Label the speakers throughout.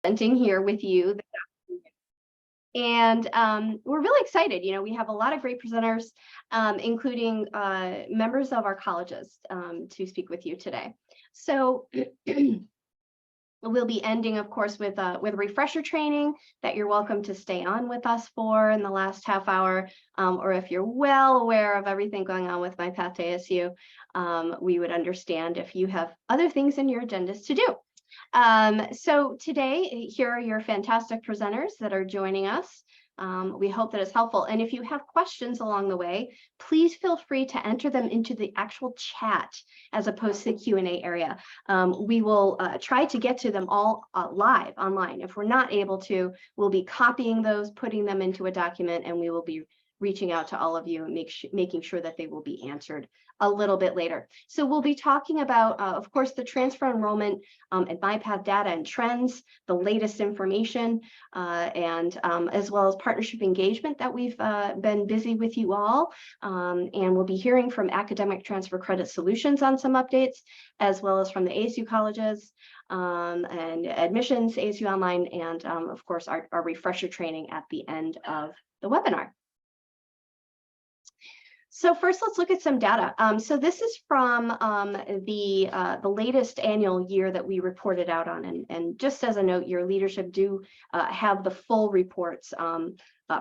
Speaker 1: presenting here with you. And we're really excited. You know, we have a lot of great presenters, including members of our colleges to speak with you today. So we'll be ending, of course, with refresher training that you're welcome to stay on with us for in the last half hour, or if you're well aware of everything going on with My Path to ASU, we would understand if you have other things in your agendas to do. So today, here are your fantastic presenters that are joining us. We hope that it's helpful. And if you have questions along the way, please feel free to enter them into the actual chat as opposed to the Q&A area. We will try to get to them all live online. If we're not able to, we'll be copying those, putting them into a document, and we will be reaching out to all of you and making sure that they will be answered a little bit later. So we'll be talking about, of course, the transfer enrollment and MyPath data and trends, the latest information, and as well as partnership engagement that we've been busy with you all. And we'll be hearing from Academic Transfer Credit Solutions on some updates, as well as from the ASU colleges and admissions, ASU Online, and of course, our refresher training at the end of the webinar. So first, let's look at some data. So this is from the latest annual year that we reported out on. And just as a note, your leadership do have the full reports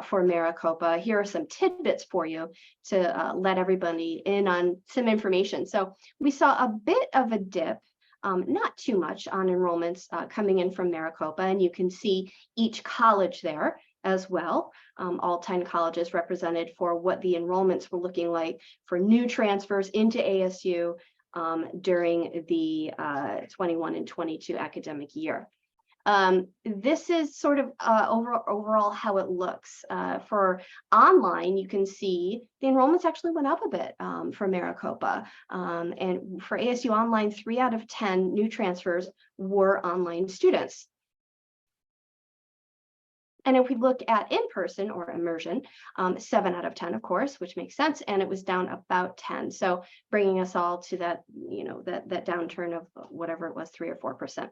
Speaker 1: for Maricopa. Here are some tidbits for you to let everybody in on some information. So we saw a bit of a dip, not too much on enrollments coming in from Maricopa, and you can see each college there as well. All 10 colleges represented for what the enrollments were looking like for new transfers into ASU during the 21 and 22 academic year. This is sort of overall how it looks. For online, you can see the enrollments actually went up a bit for Maricopa. And for ASU Online, 3 out of 10 new transfers were online students. And if we look at in-person or immersion, 7 out of 10, of course, which makes sense, and it was down about 10. So bringing us all to that, you know, that downturn of whatever it was, 3 or 4%.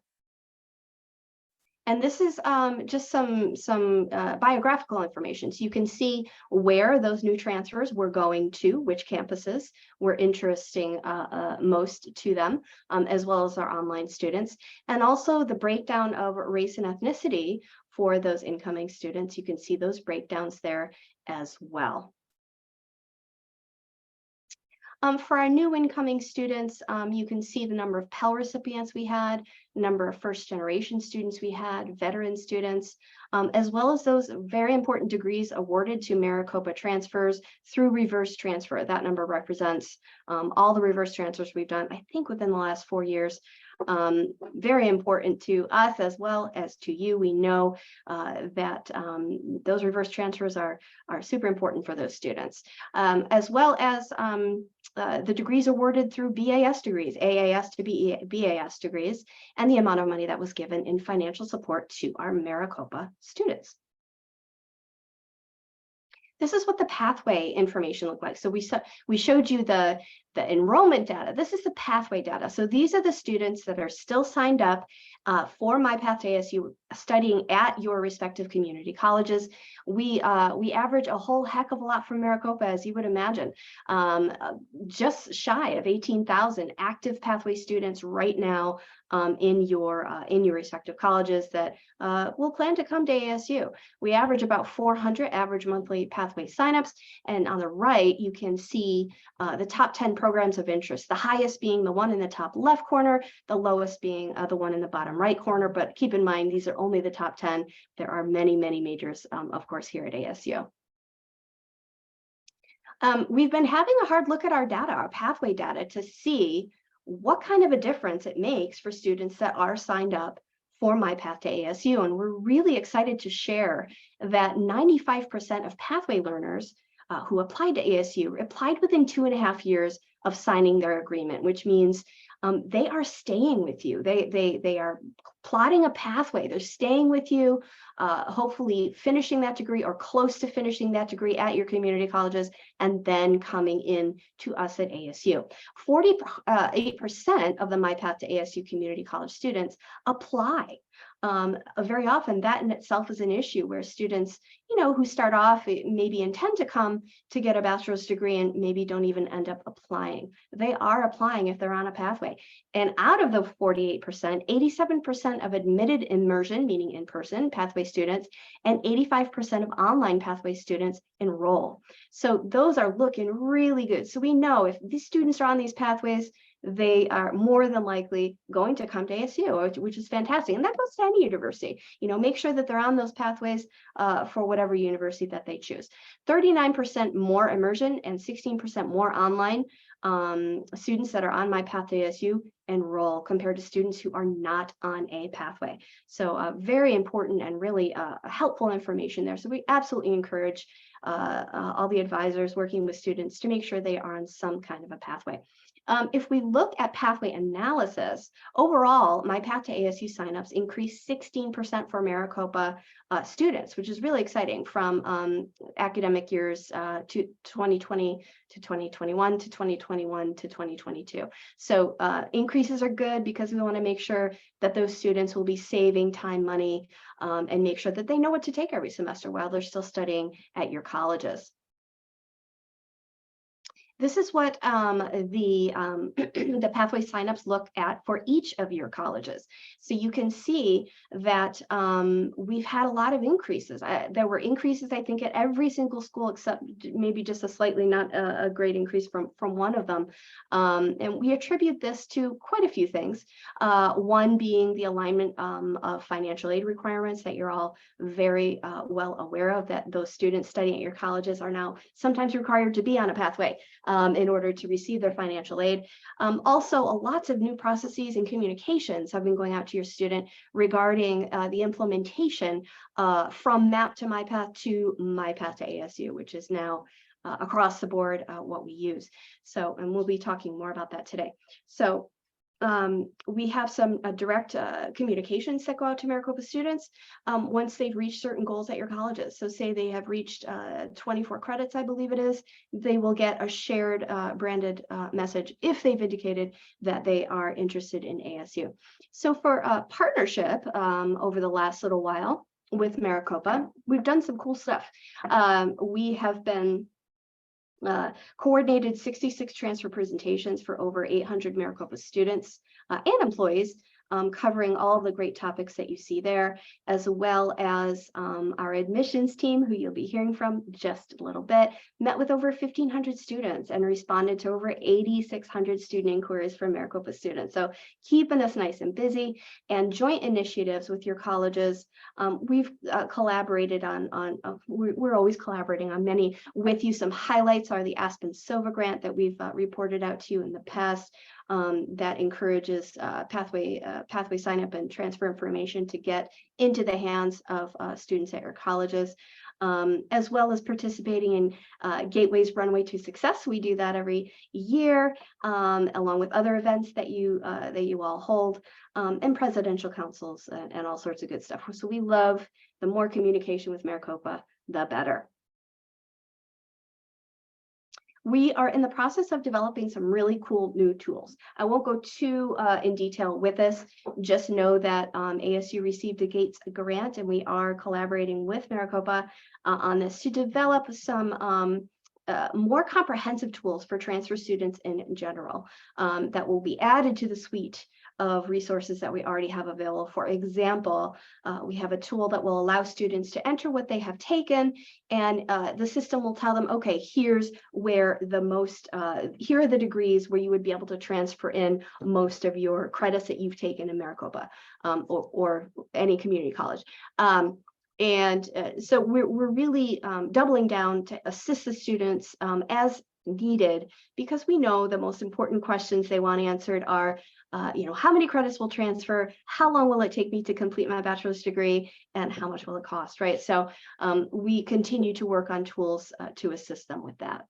Speaker 1: And this is just some biographical information. So you can see where those new transfers were going to, which campuses were interesting most to them, as well as our online students, and also the breakdown of race and ethnicity for those incoming students. You can see those breakdowns there as well. For our new incoming students, you can see the number of Pell recipients we had, number of first-generation students we had, veteran students, as well as those very important degrees awarded to Maricopa transfers through reverse transfer. That number represents all the reverse transfers we've done, I think, within the last 4 years. Very important to us as well as to you. We know that those reverse transfers are super important for those students, as well as the degrees awarded through BAS degrees, AAS to BAS degrees, and the amount of money that was given in financial support to our Maricopa students. This is what the pathway information looked like. So we showed you the enrollment data. This is the pathway data. So these are the students that are still signed up for My Path to ASU studying at your respective community colleges. We average a whole heck of a lot from Maricopa, as you would imagine. Just shy of 18,000 active pathway students right now in your respective colleges that will plan to come to ASU. We average about 400 average monthly pathway signups, and on the right you can see the top 10 programs of interest, the highest being the one in the top left corner, the lowest being the one in the bottom right corner. But keep in mind, these are only the top 10. There are many, many majors, of course, here at ASU. We've been having a hard look at our data, our pathway data, to see what kind of a difference it makes for students that are signed up for My Path to ASU. And we're really excited to share that 95% of pathway learners who applied to ASU applied within 2.5 years of signing their agreement, which means they are staying with you. They are plotting a pathway. They're staying with you, hopefully finishing that degree or close to finishing that degree at your community colleges, and then coming in to us at ASU. 48% of the My Path to ASU community college students apply very often that in itself is an issue where students, who start off maybe intend to come to get a bachelor's degree and maybe don't even end up applying. They are applying if they're on a pathway. And out of the 48%, 87% of admitted immersion, meaning in-person pathway students, and 85% of online pathway students enroll. So those are looking really good. So we know if these students are on these pathways, they are more than likely going to come to ASU, which is fantastic. And that goes to any university. Make sure that they're on those pathways for whatever university that they choose. 39% more immersion and 16% more online students that are on My Path to ASU enroll compared to students who are not on a pathway. So very important and really helpful information there. So we absolutely encourage all the advisors working with students to make sure they are on some kind of a pathway. If we look at pathway analysis, overall, My Path to ASU signups increased 16% for Maricopa students, which is really exciting from academic years to 2020 to 2021 to 2021 to 2022. So increases are good because we want to make sure that those students will be saving time, money, and make sure that they know what to take every semester while they're still studying at your colleges. This is what the pathway signups look at for each of your colleges. So you can see that we've had a lot of increases. There were increases, I think, at every single school except maybe just a slightly not a great increase from one of them. And we attribute this to quite a few things. One being the alignment of financial aid requirements that you're all very well aware of, that those students studying at your colleges are now sometimes required to be on a pathway in order to receive their financial aid. Also, lots of new processes and communications have been going out to your student regarding the implementation from MAP to My Path to My Path to ASU, which is now across the board what we use. So, and we'll be talking more about that today. So we have some direct communications that go out to Maricopa students once they've reached certain goals at your colleges. So say they have reached 24 credits, I believe it is, they will get a shared branded message if they've indicated that they are interested in ASU. So for a partnership over the last little while with Maricopa, we've done some cool stuff. We have been coordinated 66 transfer presentations for over 800 Maricopa students and employees, covering all of the great topics that you see there, as well as our admissions team, who you'll be hearing from just a little bit, met with over 1,500 students and responded to over 8,600 student inquiries from Maricopa students. So keeping us nice and busy, and joint initiatives with your colleges. We've collaborated on we're always collaborating on many with you. Some highlights are the Aspen SOVA grant that we've reported out to you in the past. That encourages pathway sign up and transfer information to get into the hands of students at your colleges, as well as participating in Gateways Runway to Success. We do that every year, along with other events that you all hold, and presidential councils and all sorts of good stuff. So we love the more communication with Maricopa, the better. We are in the process of developing some really cool new tools. I won't go too in detail with this. Just know that ASU received a Gates grant, and we are collaborating with Maricopa on this to develop some more comprehensive tools for transfer students in general that will be added to the suite of resources that we already have available. For example, we have a tool that will allow students to enter what they have taken, and the system will tell them, okay, here's where the most, here are the degrees where you would be able to transfer in most of your credits that you've taken in Maricopa or any community college. So we're really doubling down to assist the students as needed, because we know the most important questions they want answered are, how many credits will transfer, how long will it take me to complete my bachelor's degree, and how much will it cost, right? So we continue to work on tools to assist them with that.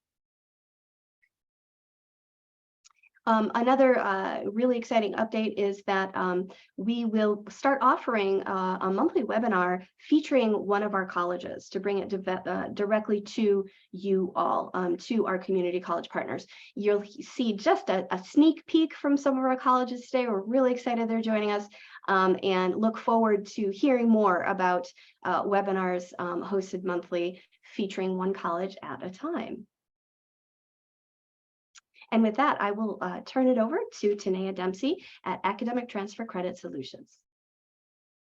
Speaker 1: Another really exciting update is that we will start offering a monthly webinar featuring one of our colleges to bring it directly to you all, to our community college partners. You'll see just a sneak peek from some of our colleges today. We're really excited they're joining us. and look forward to hearing more about webinars hosted monthly featuring one college at a time. And with that, I will turn it over to Tanea Dempsey at Academic Transfer Credit Solutions.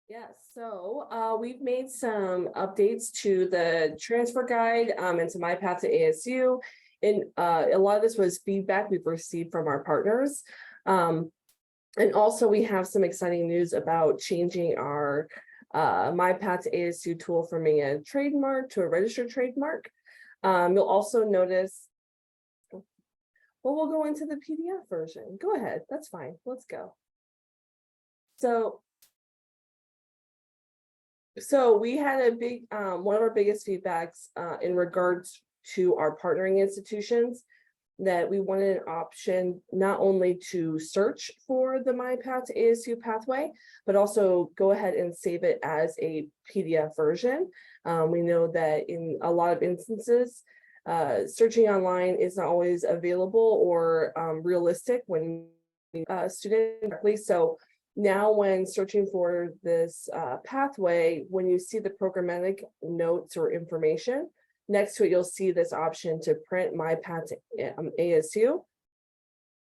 Speaker 2: Yes, so we've made some updates to the transfer guide and to My Path to ASU. And a lot of this was feedback we've received from our partners. And also we have some exciting news about changing our My Path to ASU tool from being a trademark to a registered trademark. You'll also notice, well, we'll go into the PDF version. Go ahead, that's fine, let's go. So we had a big, one of our biggest feedbacks in regards to our partnering institutions, that we wanted an option not only to search for the My Path to ASU pathway, but also go ahead and save it as a PDF version. We know that in a lot of instances, searching online is not always available or realistic when students. So now when searching for this pathway, when you see the programmatic notes or information, next to it, you'll see this option to print My Path to ASU.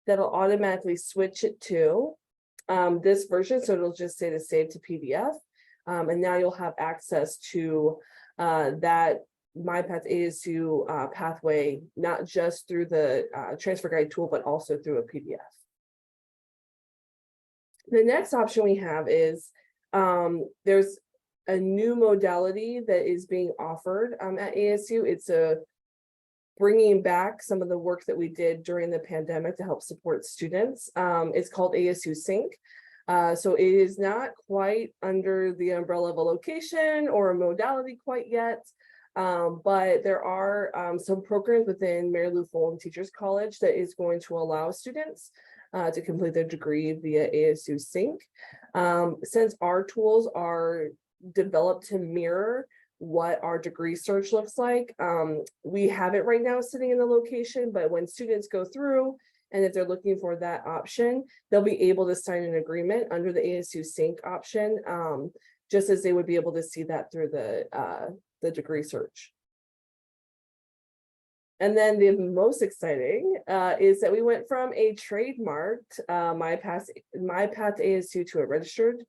Speaker 2: That'll automatically switch it to this version. So it'll just say to save to PDF. And now you'll have access to that My Path to ASU pathway, not just through the transfer guide tool, but also through a PDF. The next option we have is there's a new modality that is being offered at ASU. It's bringing back some of the work that we did during the pandemic to help support students. It's called ASU Sync. So it is not quite under the umbrella of a location or a modality quite yet, but there are some programs within Mary Lou Fulton Teachers College that is going to allow students to complete their degree via ASU Sync. Since our tools are developed to mirror what our degree search looks like, we have it right now sitting in the location, but when students go through and if they're looking for that option, they'll be able to sign an agreement under the ASU Sync option, just as they would be able to see that through the degree search. And then the most exciting is that we went from a trademarked My Path to ASU to a registered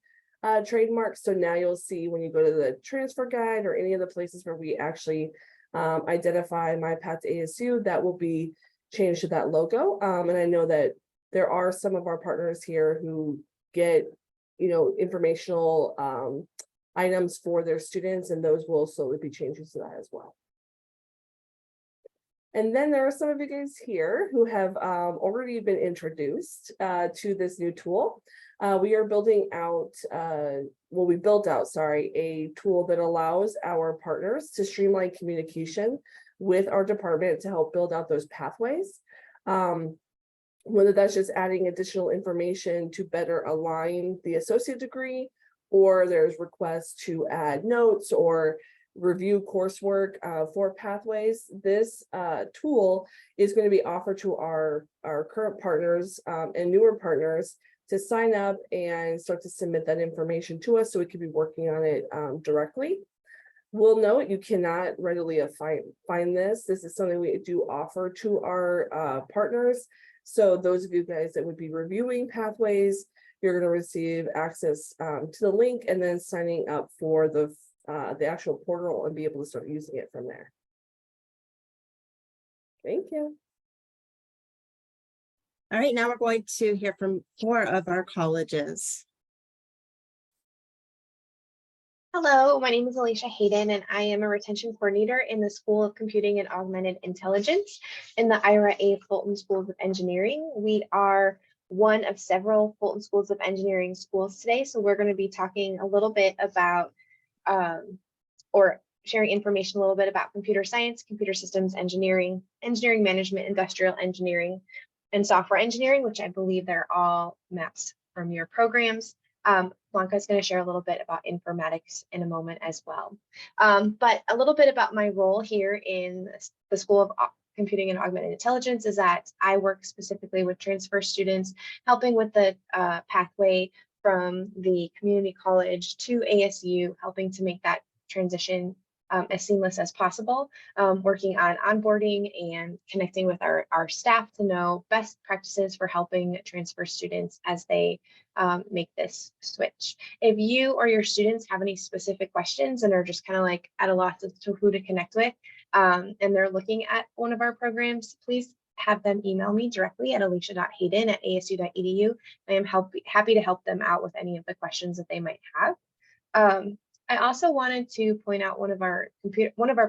Speaker 2: trademark. So now you'll see when you go to the transfer guide or any of the places where we actually identify My Path to ASU, that will be changed to that logo. And I know that there are some of our partners here who get, informational items for their students, and those will slowly be changing to that as well. And then there are some of you guys here who have already been introduced to this new tool. We are building out, we built out, a tool that allows our partners to streamline communication with our department to help build out those pathways. Whether that's just adding additional information to better align the associate degree, or there's requests to add notes or review coursework for pathways. This tool is going to be offered to our current partners and newer partners to sign up and start to submit that information to us so we can be working on it directly. We'll note you cannot readily find this. This is something we do offer to our partners. So those of you guys that would be reviewing pathways, you're going to receive access to the link and then signing up for the actual portal and be able to start using it from there. Thank you.
Speaker 3: All right, now we're going to hear from 4 of our colleges.
Speaker 4: Hello, my name is Alicia Hayden, and I am a retention coordinator in the School of Computing and Augmented Intelligence in the Ira A. Fulton Schools of Engineering. We are one of several Fulton Schools of Engineering schools today, so we're going to be talking a little bit about or sharing information a little bit about computer science, computer systems engineering, engineering management, industrial engineering, and software engineering, which I believe they're all maps from your programs. Blanca is going to share a little bit about informatics in a moment as well. But a little bit about my role here in the School of Computing and Augmented Intelligence is that I work specifically with transfer students, helping with the pathway from the community college to ASU, helping to make that transition as seamless as possible, working on onboarding and connecting with our staff to know best practices for helping transfer students as they make this switch. If you or your students have any specific questions and are just kind of like at a loss as to who to connect with, and they're looking at one of our programs, please have them email me directly at alicia.hayden@asu.edu. I am happy to help them out with any of the questions that they might have. I also wanted to point out one of our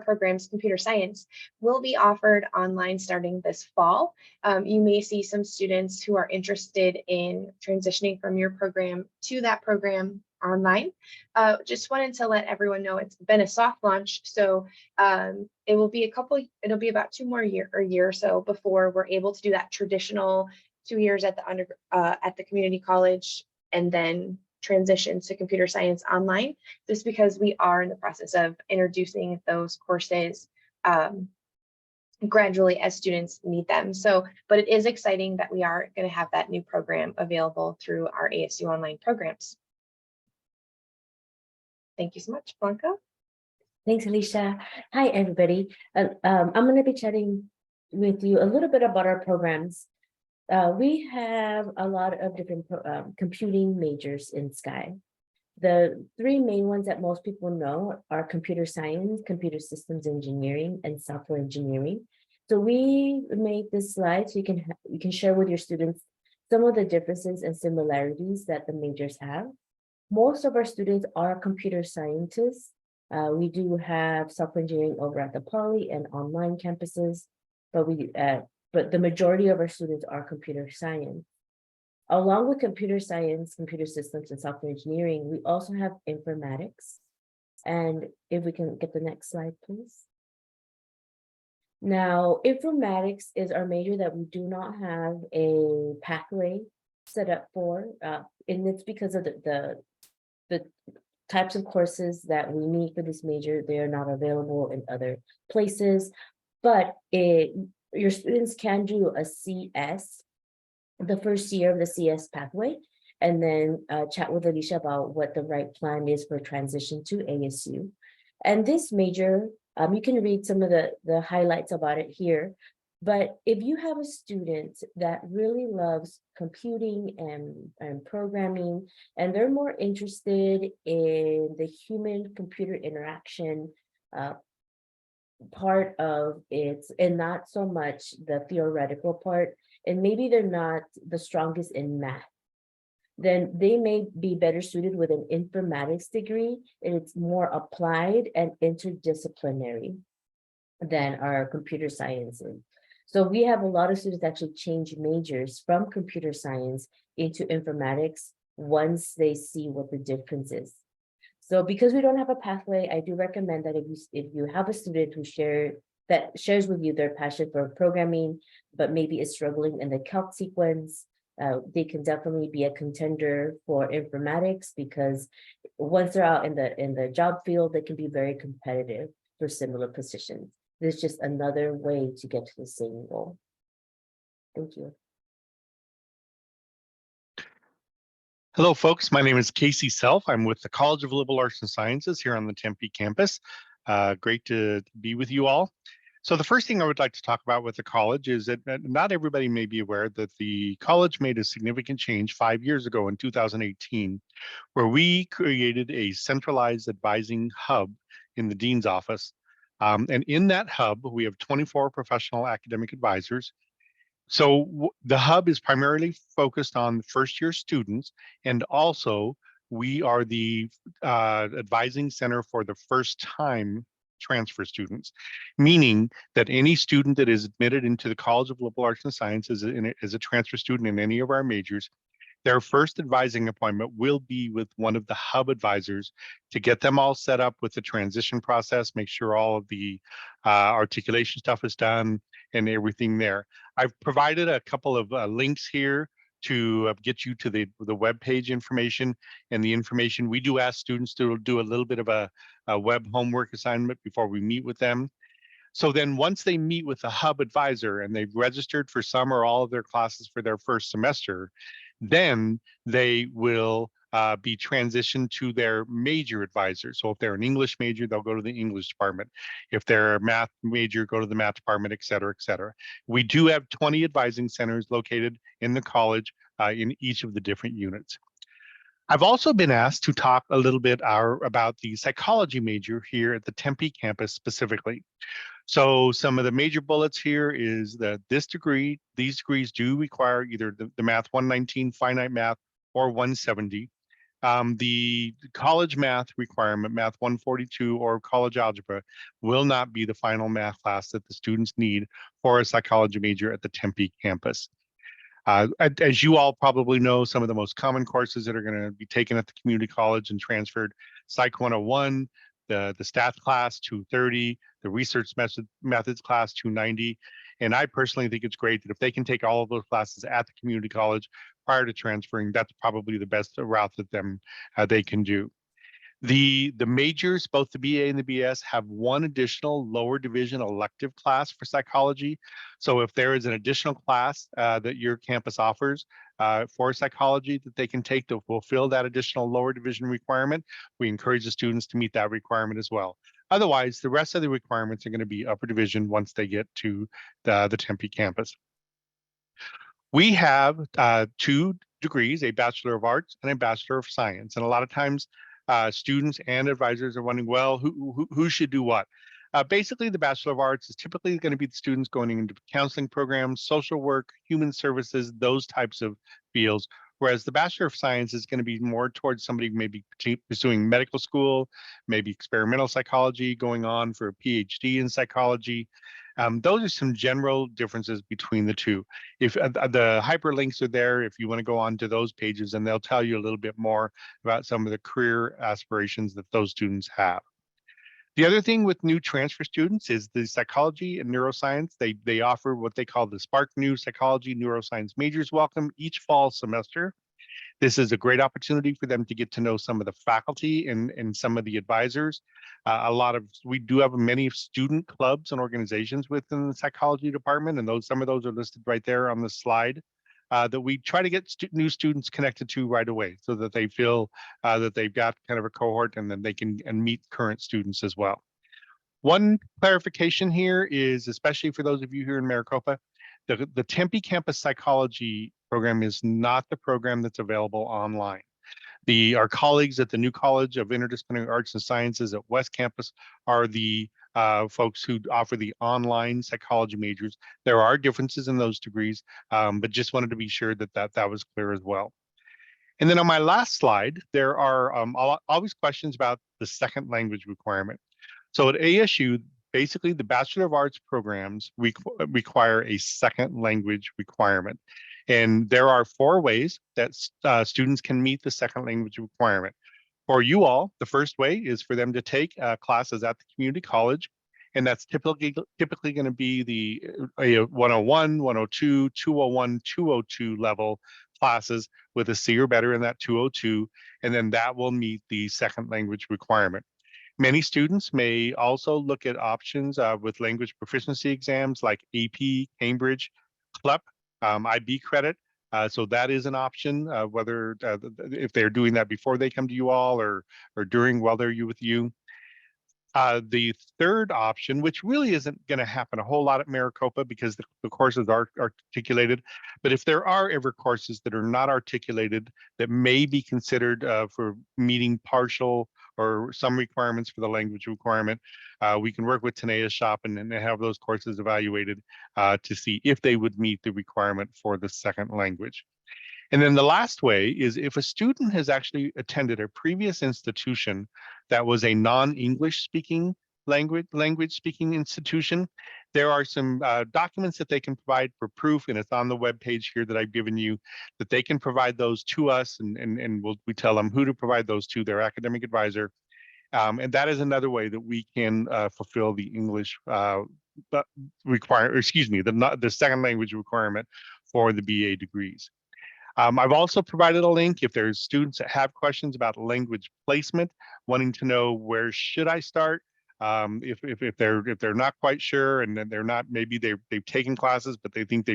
Speaker 4: programs, computer science, will be offered online starting this fall. You may see some students who are interested in transitioning from your program to that program online. Just wanted to let everyone know it's been a soft launch, so it'll be about 2 more year or so before we're able to do that traditional 2 years at the community college and then transition to computer science online, just because we are in the process of introducing those courses gradually as students need them. So, but it is exciting that we are going to have that new program available through our ASU Online programs. Thank you so much, Blanca.
Speaker 5: Thanks, Alicia. Hi, everybody. I'm going to be chatting with you a little bit about our programs. We have a lot of different computing majors in SCI. The 3 main ones that most people know are computer science, computer systems engineering, and software engineering. So we made this slide so you can share with your students some of the differences and similarities that the majors have. Most of our students are computer scientists. We do have software engineering over at the Poly and online campuses, but the majority of our students are computer science. Along with computer science, computer systems, and software engineering, we also have informatics. And if we can get the next slide, please. Now, informatics is our major that we do not have a pathway set up for, and it's because of the types of courses that we need for this major. They are not available in other places, but your students can do a CS, the first year of the CS pathway, and then chat with Alicia about what the right plan is for transition to ASU. And this major, you can read some of the highlights about it here, but if you have a student that really loves computing and programming, and they're more interested in the human-computer interaction part of it and not so much the theoretical part, and maybe they're not the strongest in math, then they may be better suited with an informatics degree, and it's more applied and interdisciplinary than our computer sciences. So we have a lot of students actually change majors from computer science into informatics once they see what the difference is. So because we don't have a pathway, I do recommend that if you have a student who shares with you their passion for programming, but maybe is struggling in the calc sequence, they can definitely be a contender for informatics, because once they're out in the job field, they can be very competitive for similar positions. There's just another way to get to the same goal. Thank you.
Speaker 6: Hello, folks. My name is Casey Self. I'm with the College of Liberal Arts and Sciences here on the Tempe campus. Great to be with you all. So the first thing I would like to talk about with the college is that not everybody may be aware that the college made a significant change 5 years ago in 2018, where we created a centralized advising hub in the dean's office. And in that hub, we have 24 professional academic advisors. So the hub is primarily focused on first-year students, and also we are the advising center for the first-time transfer students, meaning that any student that is admitted into the College of Liberal Arts and Sciences as a transfer student in any of our majors, their first advising appointment will be with one of the hub advisors to get them all set up with the transition process, make sure all of the articulation stuff is done and everything there. I've provided a couple of links here to get you to the web page information and the information. We do ask students to do a little bit of a web homework assignment before we meet with them. So then once they meet with the hub advisor and they've registered for some or all of their classes for their first semester, then they will be transitioned to their major advisor. So if they're an English major, they'll go to the English department. If they're a math major, go to the math department, et cetera, et cetera. We do have 20 advising centers located in the college in each of the different units. I've also been asked to talk a little bit about the psychology major here at the Tempe campus specifically. So some of the major bullets here is that these degrees do require either the Math 119 finite math or 170. The college math requirement, Math 142 or college algebra, will not be the final math class that the students need for a psychology major at the Tempe campus. As you all probably know, some of the most common courses that are going to be taken at the community college and transferred: Psych 101, the stats class 230, the research methods class 290. And I personally think it's great that if they can take all of those classes at the community college prior to transferring, that's probably the best route that they can do. The majors, both the BA and the BS, have one additional lower division elective class for psychology. So if there is an additional class that your campus offers for psychology that they can take to fulfill that additional lower division requirement, we encourage the students to meet that requirement as well. Otherwise, the rest of the requirements are going to be upper division once they get to the Tempe campus. We have 2 degrees, a Bachelor of Arts and a Bachelor of Science. And a lot of times students and advisors are wondering, well, who should do what? Basically, the Bachelor of Arts is typically going to be the students going into counseling programs, social work, human services, those types of fields. Whereas the Bachelor of Science is going to be more towards somebody maybe pursuing medical school, maybe experimental psychology, going on for a PhD in psychology. Those are some general differences between the two. If the hyperlinks are there, if you want to go on to those pages, and they'll tell you a little bit more about some of the career aspirations that those students have. The other thing with new transfer students is the psychology and neuroscience. They offer what they call the Spark New Psychology Neuroscience Majors Welcome each fall semester. This is a great opportunity for them to get to know some of the faculty and some of the advisors. We do have many student clubs and organizations within the psychology department, and some of those are listed right there on the slide. That we try to get new students connected to right away, so that they feel that they've got kind of a cohort, and then they can meet current students as well. One clarification here is, especially for those of you here in Maricopa, the Tempe campus psychology program is not the program that's available online. Our colleagues at the new College of Interdisciplinary Arts and Sciences at West Campus are the folks who offer the online psychology majors. There are differences in those degrees, but just wanted to be sure that was clear as well. And then on my last slide, there are always questions about the second language requirement. So at ASU, basically the Bachelor of Arts programs require a second language requirement. And there are 4 ways that students can meet the second language requirement. For you all, the first way is for them to take classes at the community college. And that's typically going to be the 101, 102, 201, 202 level classes with a C or better in that 202. And then that will meet the second language requirement. Many students may also look at options with language proficiency exams like AP, Cambridge, CLEP, IB credit. So that is an option, whether if they're doing that before they come to you all or during while they're with you. The third option, which really isn't going to happen a whole lot at Maricopa because the courses are articulated, but if there are ever courses that are not articulated that may be considered for meeting partial or some requirements for the language requirement, we can work with Tanea's shop and have those courses evaluated to see if they would meet the requirement for the second language. And then the last way is if a student has actually attended a previous institution that was a non-English speaking language speaking institution, there are some documents that they can provide for proof, and it's on the web page here that I've given you, that they can provide those to us, and we tell them who to provide those to, their academic advisor. And that is another way that we can fulfill the English the second language requirement for the BA degrees. I've also provided a link if there's students that have questions about language placement, wanting to know where should I start. If they're not quite sure, and then they're not, maybe they've taken classes, but they think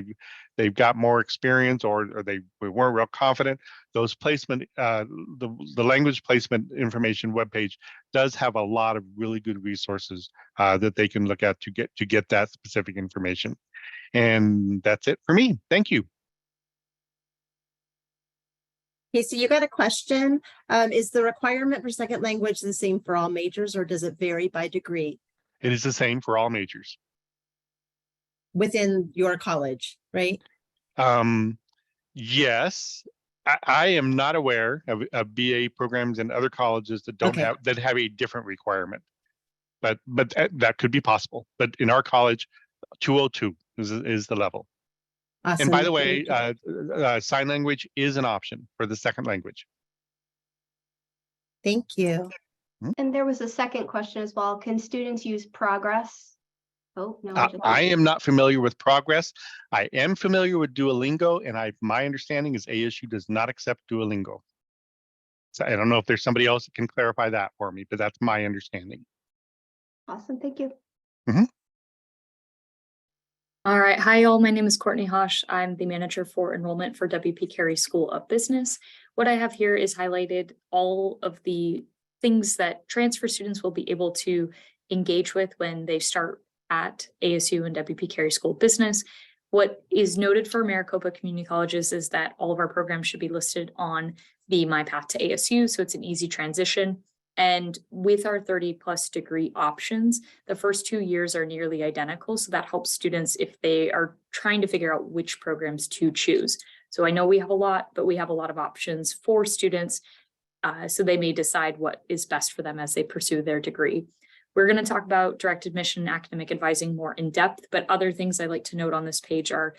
Speaker 6: they've got more experience, or they weren't real confident. Those placement, the language placement information webpage does have a lot of really good resources that they can look at to get that specific information. And that's it for me. Thank you.
Speaker 3: Okay, so you got a question. Is the requirement for second language the same for all majors, or does it vary by degree
Speaker 6: It is the same for all majors.
Speaker 3: within your college, right?
Speaker 6: Yes, I am not aware of BA programs in other colleges that don't
Speaker 3: Okay.
Speaker 6: have a different requirement, but that could be possible. But in our college, 202 is the level.
Speaker 3: Awesome.
Speaker 6: And by the way,
Speaker 3: Thank you.
Speaker 6: sign language is an option for the second language.
Speaker 3: Thank you.
Speaker 1: And there was a second question as well. Can students use Progress? Oh, no.
Speaker 6: I am not familiar with Progress. I am familiar with Duolingo, and my understanding is ASU does not accept Duolingo. So I don't know if there's somebody else that can clarify that for me, but that's my understanding.
Speaker 1: Awesome. Thank you.
Speaker 7: All right. Hi, all. My name is Courtney Hosh. I'm the manager for enrollment for WP Carey School of Business. What I have here is highlighted all of the things that transfer students will be able to engage with when they start at ASU and WP Carey School of Business. What is noted for Maricopa Community Colleges is that all of our programs should be listed on the My Path to ASU, so it's an easy transition. And with our 30+ degree options, the first 2 years are nearly identical. So that helps students if they are trying to figure out which programs to choose. So I know we have a lot, but we have a lot of options for students. So they may decide what is best for them as they pursue their degree. We're going to talk about direct admission and academic advising more in depth, but other things I like to note on this page are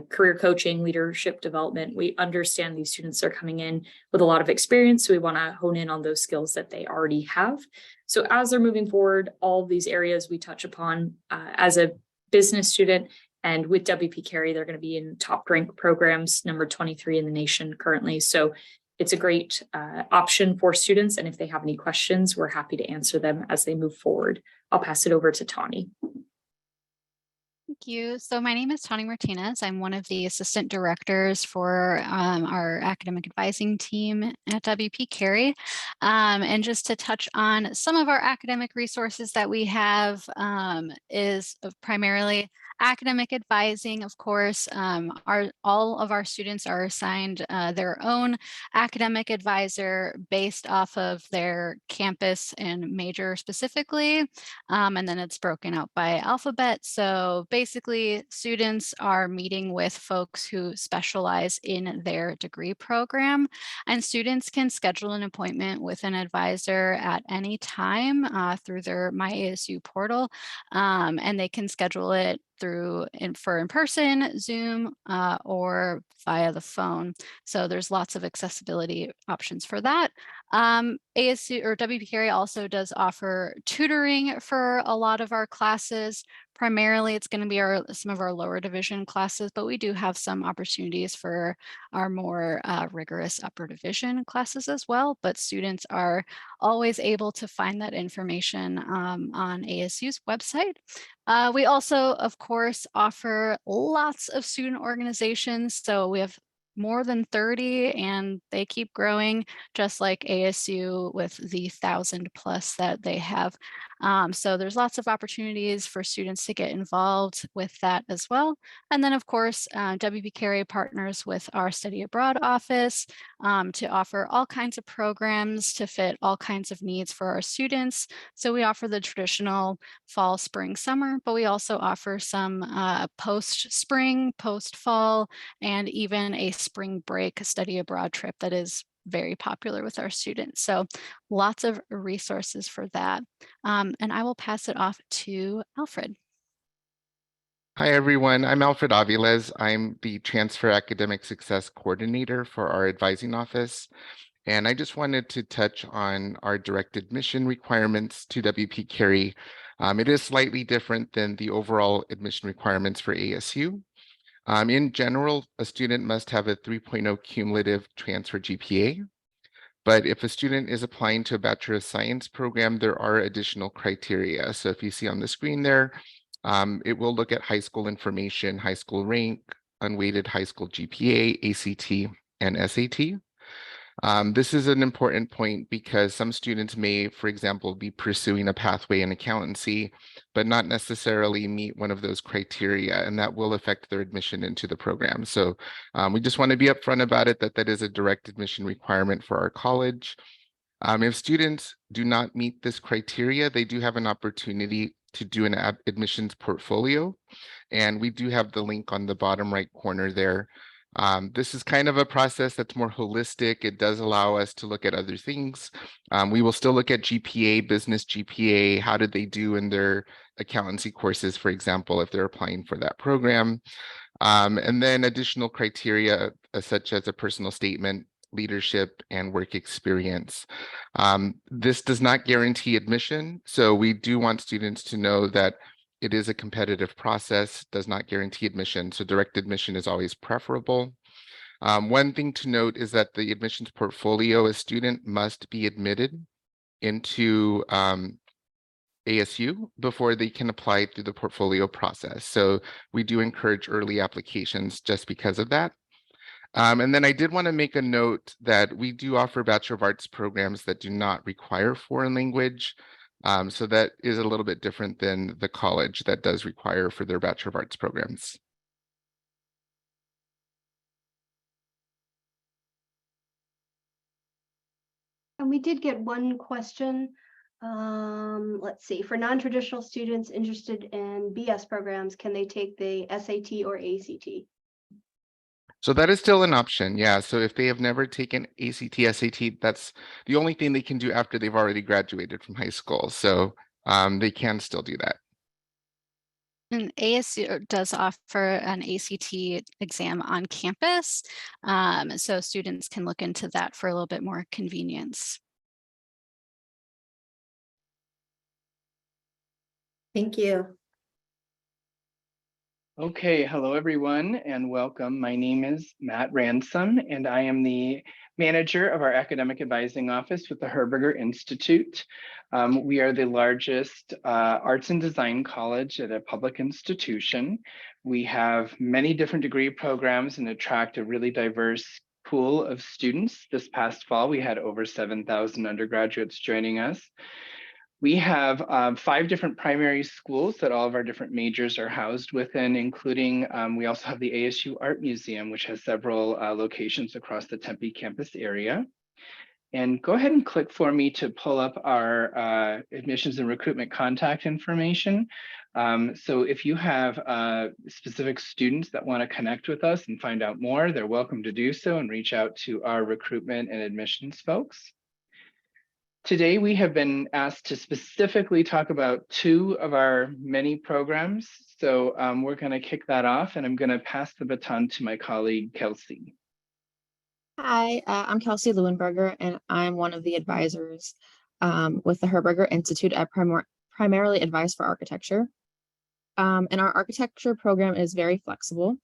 Speaker 7: career coaching, leadership development. We understand these students are coming in with a lot of experience, so we want to hone in on those skills that they already have. So as they're moving forward, all of these areas we touch upon as a business student, and with WP Carey, they're going to be in top ranked programs, number 23 in the nation currently. So it's a great option for students, and if they have any questions, we're happy to answer them as they move forward. I'll pass it over to Tawny.
Speaker 8: Thank you. So my name is Tawny Martinez. I'm one of the assistant directors for our academic advising team at WP Carey. And just to touch on some of our academic resources that we have is primarily academic advising. Of course, all of our students are assigned their own academic advisor based off of their campus and major specifically. And then it's broken out by alphabet. So basically, students are meeting with folks who specialize in their degree program, and students can schedule an appointment with an advisor at any time through their My ASU portal, and they can schedule it for in-person, Zoom, or via the phone. So there's lots of accessibility options for that. ASU or WP Carey also does offer tutoring for a lot of our classes. Primarily, it's going to be some of our lower division classes, but we do have some opportunities for our more rigorous upper division classes as well. But students are always able to find that information on ASU's website. We also, of course, offer lots of student organizations. So we have more than 30, and they keep growing, just like ASU with the 1,000+ that they have. So there's lots of opportunities for students to get involved with that as well. And then, of course, WP Carey partners with our study abroad office to offer all kinds of programs to fit all kinds of needs for our students. So we offer the traditional fall, spring, summer, but we also offer some post-spring, post-fall, and even a spring break study abroad trip that is very popular with our students. So lots of resources for that. And I will pass it off to Alfred.
Speaker 9: Hi, everyone. I'm Alfred Aviles. I'm the Transfer Academic Success Coordinator for our advising office. And I just wanted to touch on our direct admission requirements to WP Carey. It is slightly different than the overall admission requirements for ASU. In general, a student must have a 3.0 cumulative transfer GPA. But if a student is applying to a Bachelor of Science program, there are additional criteria. So if you see on the screen there, it will look at high school information, high school rank, unweighted high school GPA, ACT, and SAT. This is an important point because some students may, for example, be pursuing a pathway in accountancy, but not necessarily meet one of those criteria, and that will affect their admission into the program. So we just want to be upfront about it, that is a direct admission requirement for our college. If students do not meet this criteria, they do have an opportunity to do an admissions portfolio, and we do have the link on the bottom right corner there. This is kind of a process that's more holistic. It does allow us to look at other things. We will still look at GPA, business GPA, how did they do in their accountancy courses, for example, if they're applying for that program. And then additional criteria such as a personal statement, leadership, and work experience. This does not guarantee admission, so we do want students to know that it is a competitive process, does not guarantee admission, so direct admission is always preferable. One thing to note is that the admissions portfolio, a student must be admitted into ASU before they can apply through the portfolio process. So we do encourage early applications just because of that. And then I did want to make a note that we do offer Bachelor of Arts programs that do not require foreign language. So that is a little bit different than the college that does require for their Bachelor of Arts programs.
Speaker 1: And we did get one question. Let's see, for non-traditional students interested in BS programs, can they take the SAT or ACT?
Speaker 9: So that is still an option, yeah. So if they have never taken ACT, SAT, that's the only thing they can do after they've already graduated from high school. So they can still do that.
Speaker 8: And ASU does offer an ACT exam on campus, so students can look into that for a little bit more convenience.
Speaker 3: Thank you.
Speaker 10: Okay, hello everyone and welcome. My name is Matt Ransom and I am the manager of our academic advising office with the Herberger Institute. We are the largest arts and design college at a public institution. We have many different degree programs and attract a really diverse pool of students. This past fall, we had over 7,000 undergraduates joining us. We have 5 different primary schools that all of our different majors are housed within, including we also have the ASU Art Museum, which has several locations across the Tempe campus area. And go ahead and click for me to pull up our admissions and recruitment contact information. So if you have specific students that want to connect with us and find out more, they're welcome to do so and reach out to our recruitment and admissions folks. Today, we have been asked to specifically talk about 2 of our many programs. So we're going to kick that off and I'm going to pass the baton to my colleague, Kelsey.
Speaker 11: Hi, I'm Kelsey Leuenberger, and I'm one of the advisors with the Herberger Institute at Primarily Advised for Architecture. And our architecture program is very flexible.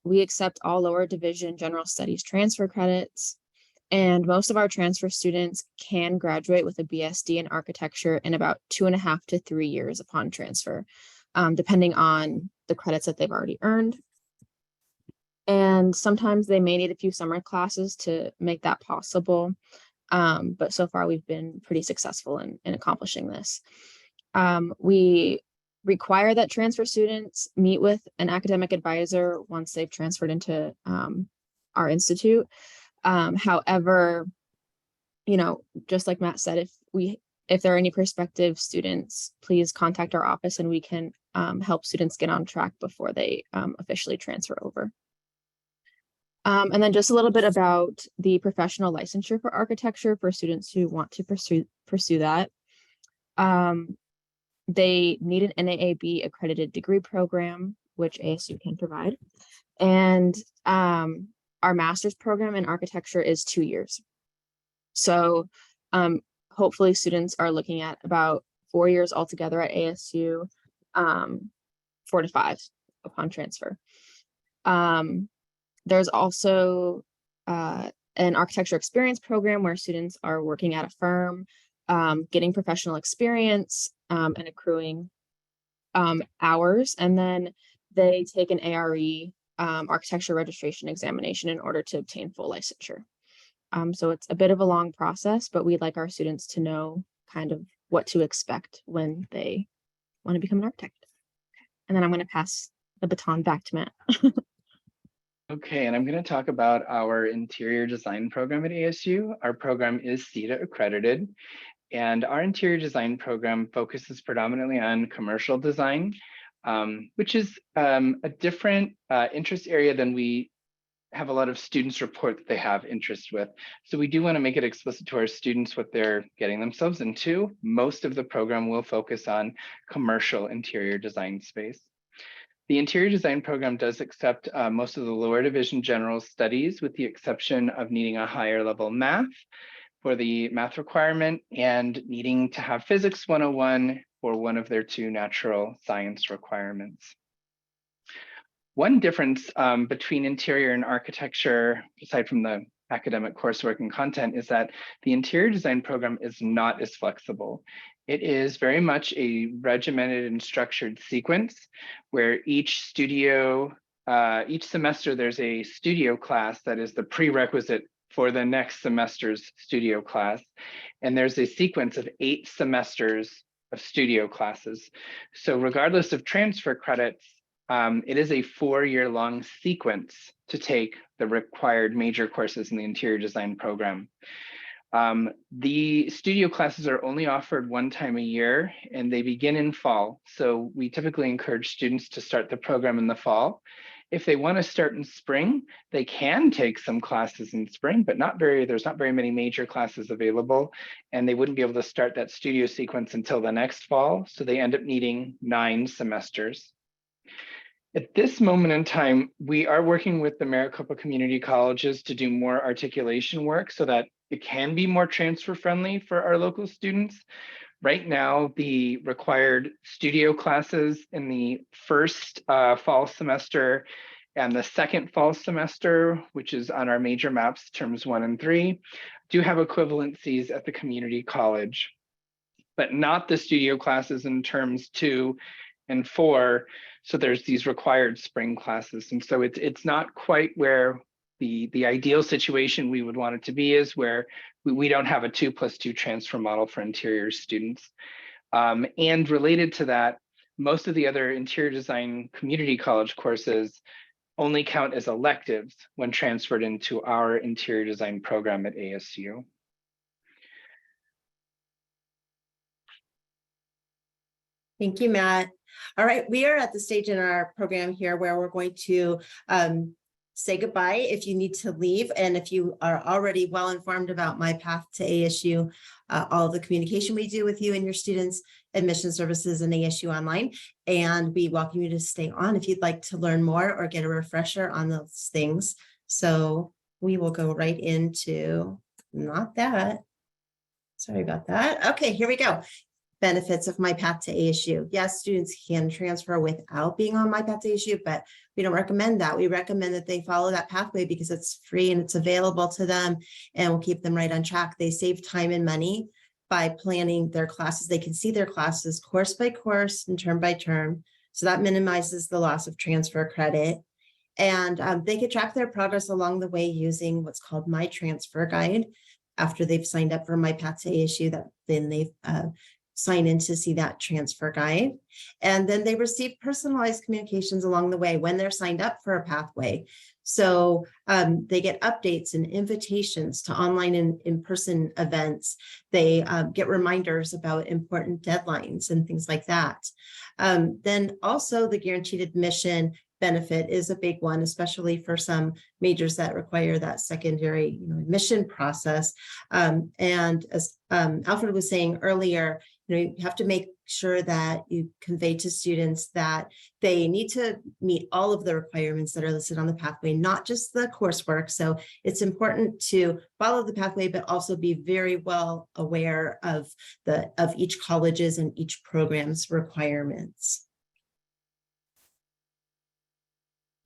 Speaker 11: We accept all lower division general studies transfer credits. And most of our transfer students can graduate with a BSD in architecture in about 2.5 to 3 years upon transfer, depending on the credits that they've already earned. And sometimes they may need a few summer classes to make that possible. But so far we've been pretty successful in accomplishing this. We require that transfer students meet with an academic advisor once they've transferred into our institute. However, you know, just like Matt said, if there are any prospective students, please contact our office and we can help students get on track before they officially transfer over. And then just a little bit about the professional licensure for architecture for students who want to pursue that. They need an NAAB accredited degree program, which ASU can provide. And our master's program in architecture is 2 years. So hopefully students are looking at about 4 years altogether at ASU, 4 to 5 upon transfer. There's also an architecture experience program where students are working at a firm, getting professional experience, and accruing hours. And then they take an ARE, architecture registration examination in order to obtain full licensure. So it's a bit of a long process, but we'd like our students to know kind of what to expect when they want to become an architect. And then I'm going to pass the baton back to Matt.
Speaker 10: Okay, and I'm going to talk about our interior design program at ASU. Our program is CETA accredited, and our interior design program focuses predominantly on commercial design, which is a different interest area than we have a lot of students report that they have interest with. So we do want to make it explicit to our students what they're getting themselves into. Most of the program will focus on commercial interior design space. The interior design program does accept most of the lower division general studies, with the exception of needing a higher level math for the math requirement and needing to have physics 101 for one of their 2 natural science requirements. One difference between interior and architecture, aside from the academic coursework and content, is that the interior design program is not as flexible. It is very much a regimented and structured sequence where each semester there's a studio class that is the prerequisite for the next semester's studio class. And there's a sequence of 8 semesters of studio classes. So regardless of transfer credits, it is a 4-year-long sequence to take the required major courses in the interior design program. The studio classes are only offered 1 time a year, and they begin in fall. So we typically encourage students to start the program in the fall. If they want to start in spring, they can take some classes in spring, but there's not very many major classes available, and they wouldn't be able to start that studio sequence until the next fall. So they end up needing 9 semesters. At this moment in time, we are working with the Maricopa Community Colleges to do more articulation work so that it can be more transfer friendly for our local students. Right now, the required studio classes in the first fall semester and the second fall semester, which is on our major maps, terms 1 and 3, do have equivalencies at the community college, but not the studio classes in terms 2 and 4. So there's these required spring classes. And so it's not quite where the ideal situation we would want it to be is, where we don't have a 2+2 transfer model for interior students. And related to that, most of the other interior design community college courses only count as electives when transferred into our interior design program at ASU.
Speaker 3: Thank you, Matt. All right, we are at the stage in our program here where we're going to say goodbye if you need to leave. And if you are already well informed about My Path to ASU, all of the communication we do with you and your students, admission services, and ASU Online. And we welcome you to stay on if you'd like to learn more or get a refresher on those things. So we will go right into, not that. Sorry about that. Okay, here we go. Benefits of My Path to ASU. Yes, students can transfer without being on My Path to ASU, but we don't recommend that. We recommend that they follow that pathway because it's free and it's available to them and will keep them right on track. They save time and money by planning their classes. They can see their classes course by course and term by term. So that minimizes the loss of transfer credit. And they can track their progress along the way using what's called My Transfer Guide. After they've signed up for My Path to ASU, then they've sign in to see that transfer guide. And then they receive personalized communications along the way when they're signed up for a pathway. So they get updates and invitations to online and in-person events. They get reminders about important deadlines and things like that. Then also the guaranteed admission benefit is a big one, especially for some majors that require that secondary admission process. And as Alfred was saying earlier, you have to make sure that you convey to students that they need to meet all of the requirements that are listed on the pathway, not just the coursework. So it's important to follow the pathway, but also be very well aware of each college's and each program's requirements.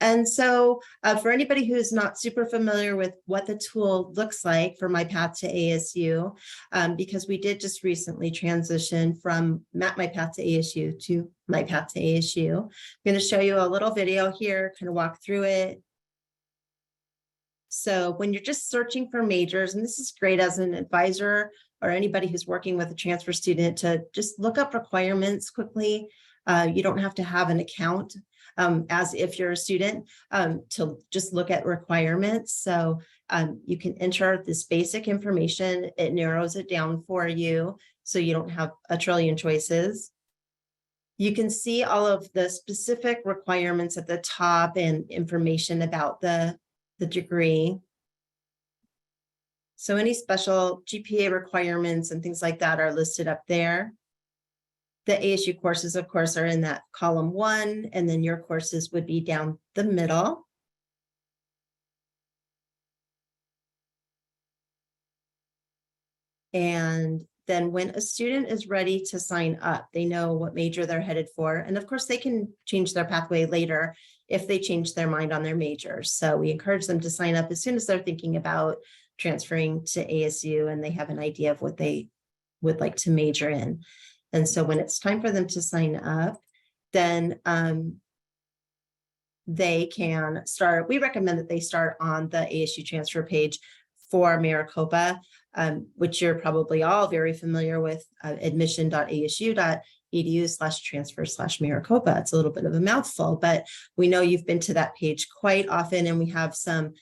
Speaker 3: And so for anybody who's not super familiar with what the tool looks like for My Path to ASU, because we did just recently transition from My Path to ASU to My Path to ASU. I'm going to show you a little video here, kind of walk through it. So when you're just searching for majors, and this is great as an advisor or anybody who's working with a transfer student to just look up requirements quickly. You don't have to have an account as if you're a student to just look at requirements. So you can enter this basic information. It narrows it down for you so you don't have a trillion choices. You can see all of the specific requirements at the top and information about the degree. So any special GPA requirements and things like that are listed up there. The ASU courses, of course, are in that column 1, and then your courses would be down the middle. And then when a student is ready to sign up, they know what major they're headed for. And of course, they can change their pathway later if they change their mind on their major. So we encourage them to sign up as soon as they're thinking about transferring to ASU and they have an idea of what they would like to major in. And so when it's time for them to sign up, then they can start. We recommend that they start on the ASU transfer page for Maricopa, which you're probably all very familiar with, admission.asu.edu/transfer/Maricopa. It's a little bit of a mouthful, but we know you've been to that page quite often, and we have some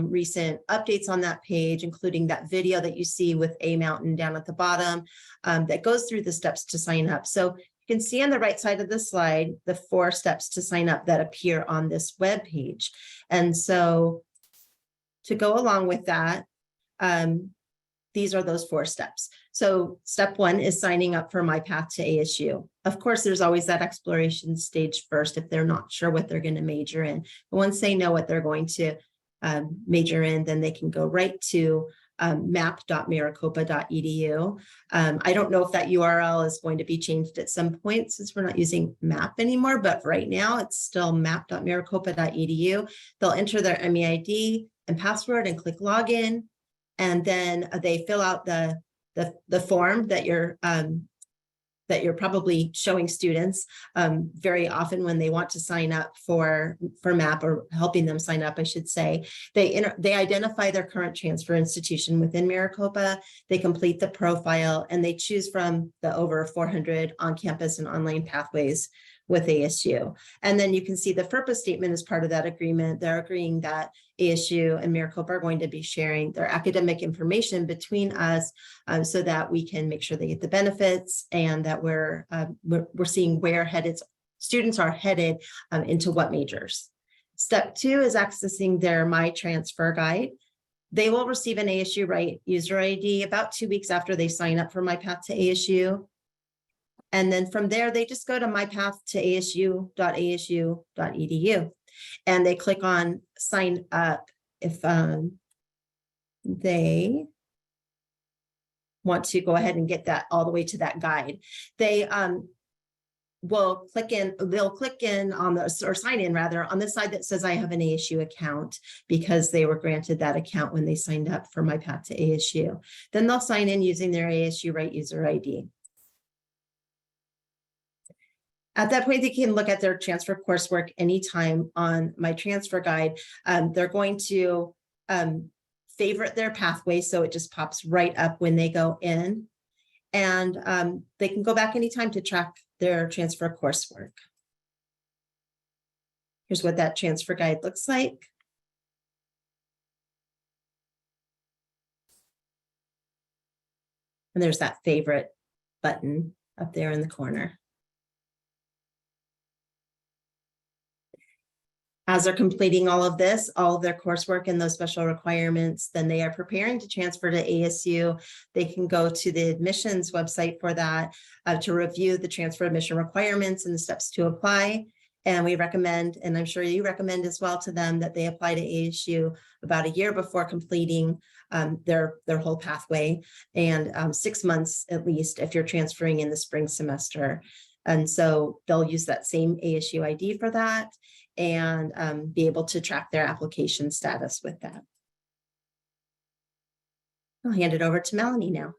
Speaker 3: recent updates on that page, including that video that you see with A Mountain down at the bottom that goes through the steps to sign up. So you can see on the right side of the slide, the 4 steps to sign up that appear on this web page. And so to go along with that, these are those 4 steps. So step 1 is signing up for My Path to ASU. Of course, there's always that exploration stage first if they're not sure what they're going to major in. But once they know what they're going to major in, then they can go right to map.maricopa.edu. I don't know if that URL is going to be changed at some point since we're not using map anymore, but right now it's still map.maricopa.edu. They'll enter their MEID and password and click login. And then they fill out the form that you're probably showing students very often when they want to sign up for MAP, or helping them sign up, I should say. They identify their current transfer institution within Maricopa. They complete the profile and they choose from the over 400 on-campus and online pathways with ASU. And then you can see the FERPA statement as part of that agreement. They're agreeing that ASU and Maricopa are going to be sharing their academic information between us so that we can make sure they get the benefits, and that we're seeing where students are headed into what majors. Step 2 is accessing their My Transfer Guide. They will receive an ASU Right user ID about 2 weeks after they sign up for My Path to ASU. And then from there, they just go to mypath.asu.edu, and they click on sign up if they want to go ahead and get that all the way to that guide. They they'll click in on the, or sign in rather, on the side that says I have an ASU account, because they were granted that account when they signed up for My Path to ASU. Then they'll sign in using their ASU Right user ID. At that point, they can look at their transfer coursework anytime on My Transfer Guide. They're going to favorite their pathway, so it just pops right up when they go in. And they can go back anytime to track their transfer coursework. Here's what that transfer guide looks like. And there's that favorite button up there in the corner. As they're completing all of this, all of their coursework and those special requirements, then they are preparing to transfer to ASU. They can go to the admissions website for that to review the transfer admission requirements and the steps to apply. And we recommend, and I'm sure you recommend as well to them, that they apply to ASU about a year before completing their whole pathway, and 6 months at least if you're transferring in the spring semester. And so they'll use that same ASU ID for that. and be able to track their application status with that. I'll hand it over to Melanie now.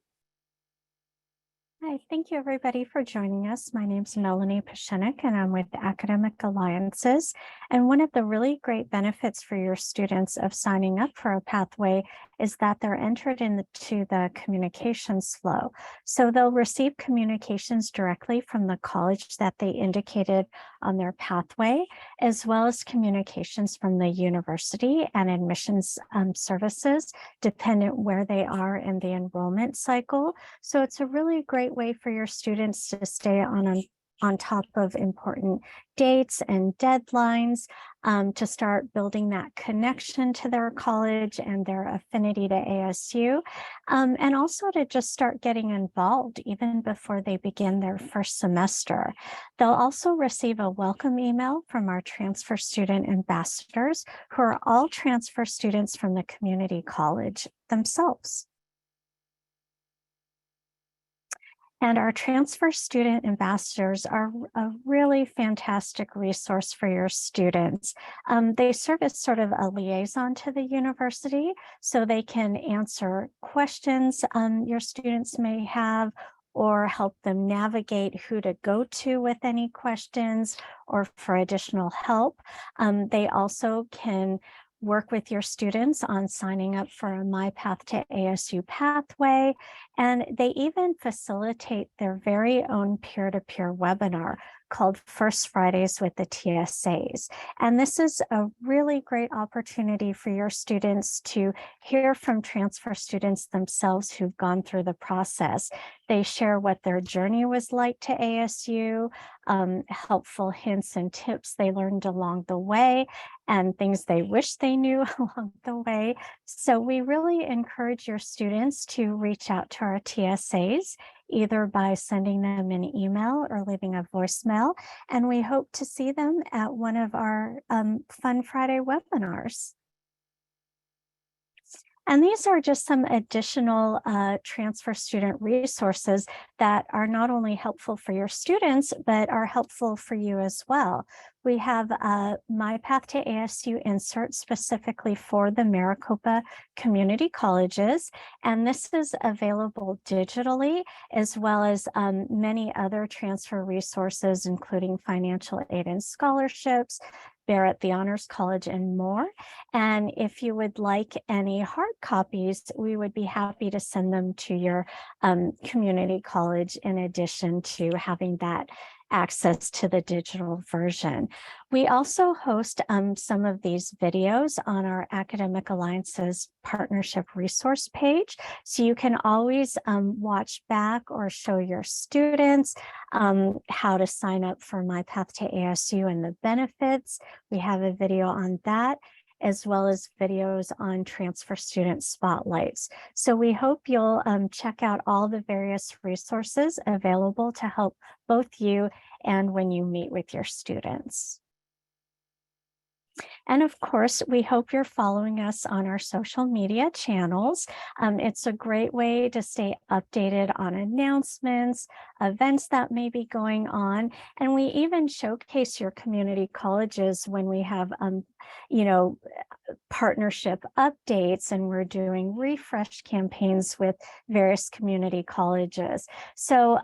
Speaker 12: Hi, thank you everybody for joining us. My name is Melanie Pashenik and I'm with Academic Alliances. And one of the really great benefits for your students of signing up for a pathway is that they're entered into the communications flow. So they'll receive communications directly from the college that they indicated on their pathway, as well as communications from the university and admissions services, dependent where they are in the enrollment cycle. So it's a really great way for your students to stay on top of important dates and deadlines, to start building that connection to their college and their affinity to ASU, and also to just start getting involved even before they begin their first semester. They'll also receive a welcome email from our transfer student ambassadors, who are all transfer students from the community college themselves. And our transfer student ambassadors are a really fantastic resource for your students. They serve as sort of a liaison to the university, so they can answer questions your students may have, or help them navigate who to go to with any questions or for additional help. They also can work with your students on signing up for a My Path to ASU pathway, and they even facilitate their very own peer-to-peer webinar called First Fridays with the TSAs. And this is a really great opportunity for your students to hear from transfer students themselves who've gone through the process. They share what their journey was like to ASU, helpful hints and tips they learned along the way, and things they wish they knew along the way. So we really encourage your students to reach out to our TSAs, either by sending them an email or leaving a voicemail. And we hope to see them at one of our Fun Friday webinars. And these are just some additional transfer student resources that are not only helpful for your students, but are helpful for you as well. We have My Path to ASU insert specifically for the Maricopa Community Colleges, and this is available digitally, as well as many other transfer resources, including financial aid and scholarships, Barrett the Honors College, and more. And if you would like any hard copies, we would be happy to send them to your community college, in addition to having that access to the digital version. We also host some of these videos on our Academic Alliances partnership resource page. So you can always watch back or show your students how to sign up for My Path to ASU and the benefits. We have a video on that, as well as videos on transfer student spotlights. So we hope you'll check out all the various resources available to help both you and when you meet with your students. And of course, we hope you're following us on our social media channels. It's a great way to stay updated on announcements, events that may be going on. And we even showcase your community colleges when we have, partnership updates, and we're doing refresh campaigns with various community colleges. So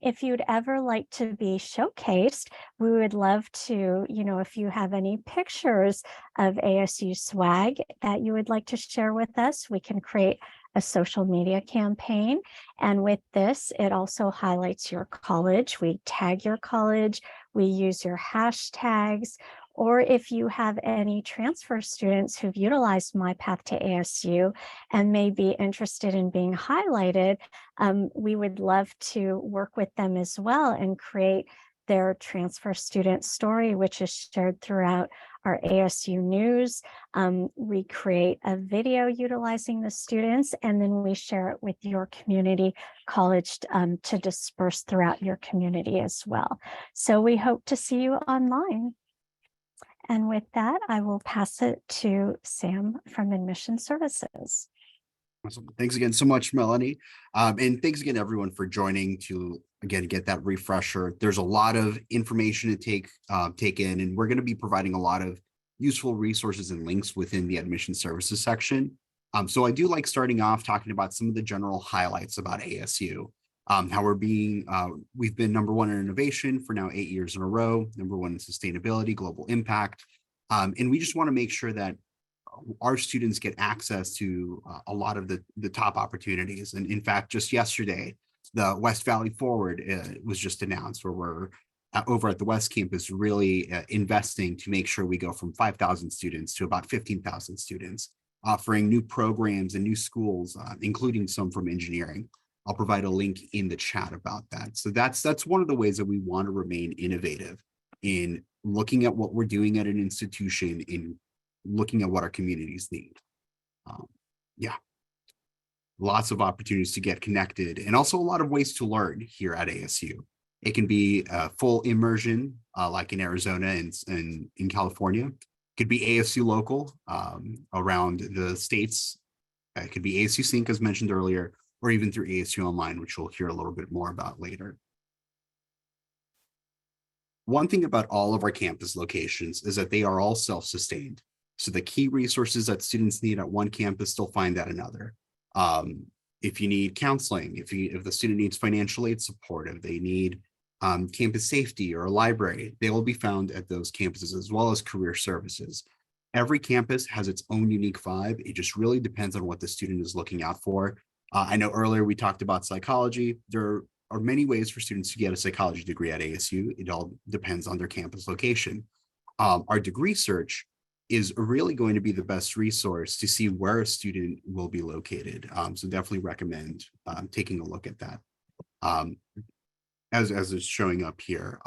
Speaker 12: if you'd ever like to be showcased, we would love to, if you have any pictures of ASU swag that you would like to share with us, we can create a social media campaign. And with this, it also highlights your college. We tag your college, we use your hashtags, or if you have any transfer students who've utilized My Path to ASU and may be interested in being highlighted, we would love to work with them as well and create their transfer student story, which is shared throughout our ASU news. We create a video utilizing the students, and then we share it with your community college to disperse throughout your community as well. So we hope to see you online. And with that, I will pass it to Sam from Admission Services.
Speaker 13: Awesome. Thanks again so much, Melanie. And thanks again, everyone, for joining to, again, get that refresher. There's a lot of information to take in, and we're going to be providing a lot of useful resources and links within the admission services section. So I do like starting off talking about some of the general highlights about ASU. How we've been #1 in innovation for now 8 years in a row, #1 in sustainability, global impact. And we just want to make sure that our students get access to a lot of the top opportunities. And in fact, just yesterday, the West Valley Forward was just announced, where we're over at the West Campus really investing to make sure we go from 5,000 students to about 15,000 students, offering new programs and new schools, including some from engineering. I'll provide a link in the chat about that. So that's one of the ways that we want to remain innovative in looking at what we're doing at an institution, in looking at what our communities need. Yeah, lots of opportunities to get connected, and also a lot of ways to learn here at ASU. It can be a full immersion, like in Arizona and in California. It could be ASU local around the states. It could be ASU Sync, as mentioned earlier, or even through ASU Online, which we'll hear a little bit more about later. One thing about all of our campus locations is that they are all self-sustained. So the key resources that students need at one campus, they'll find at another. If you need counseling, if the student needs financial aid support, if they need campus safety or a library, they will be found at those campuses, as well as career services. Every campus has its own unique vibe. It just really depends on what the student is looking out for. I know earlier we talked about psychology. There are many ways for students to get a psychology degree at ASU. It all depends on their campus location. Our degree search is really going to be the best resource to see where a student will be located. So definitely recommend taking a look at that. As is showing up here,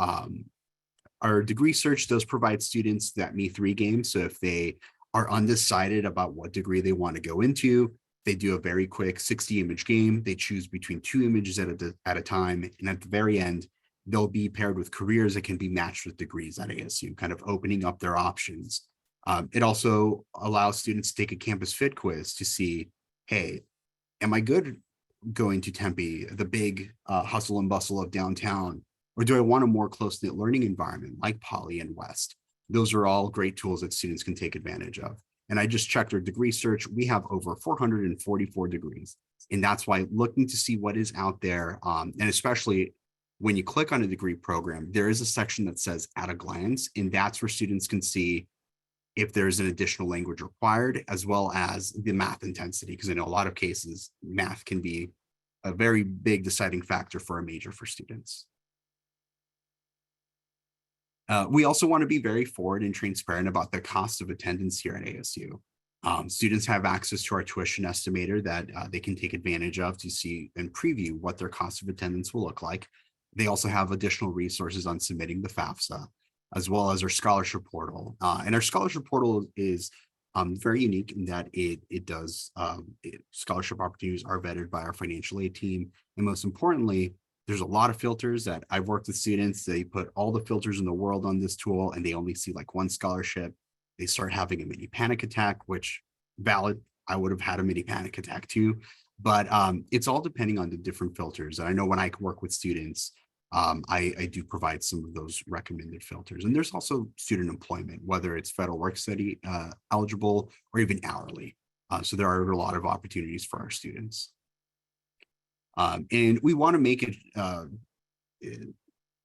Speaker 13: our degree search does provide students that Me3 game. So if they are undecided about what degree they want to go into, they do a very quick 60-image game. They choose between 2 images at a time. And at the very end, they'll be paired with careers that can be matched with degrees at ASU, kind of opening up their options. It also allows students to take a campus fit quiz to see, hey, am I good going to Tempe, the big hustle and bustle of downtown, or do I want a more close-knit learning environment like Poly and West? Those are all great tools that students can take advantage of. And I just checked our degree search. We have over 444 degrees. And that's why looking to see what is out there, and especially when you click on a degree program, there is a section that says at a glance, and that's where students can see if there's an additional language required, as well as the math intensity, because in a lot of cases, math can be a very big deciding factor for a major for students. We also want to be very forward and transparent about the cost of attendance here at ASU. Students have access to our tuition estimator that they can take advantage of to see and preview what their cost of attendance will look like. They also have additional resources on submitting the FAFSA, as well as our scholarship portal. And our scholarship portal is very unique in that it does, scholarship opportunities are vetted by our financial aid team. And most importantly, there's a lot of filters that I've worked with students. They put all the filters in the world on this tool and they only see like one scholarship. They start having a mini panic attack, which valid, I would have had a mini panic attack too. But it's all depending on the different filters. And I know when I work with students, I do provide some of those recommended filters. And there's also student employment, whether it's federal work study eligible or even hourly. So there are a lot of opportunities for our students. And we want to make it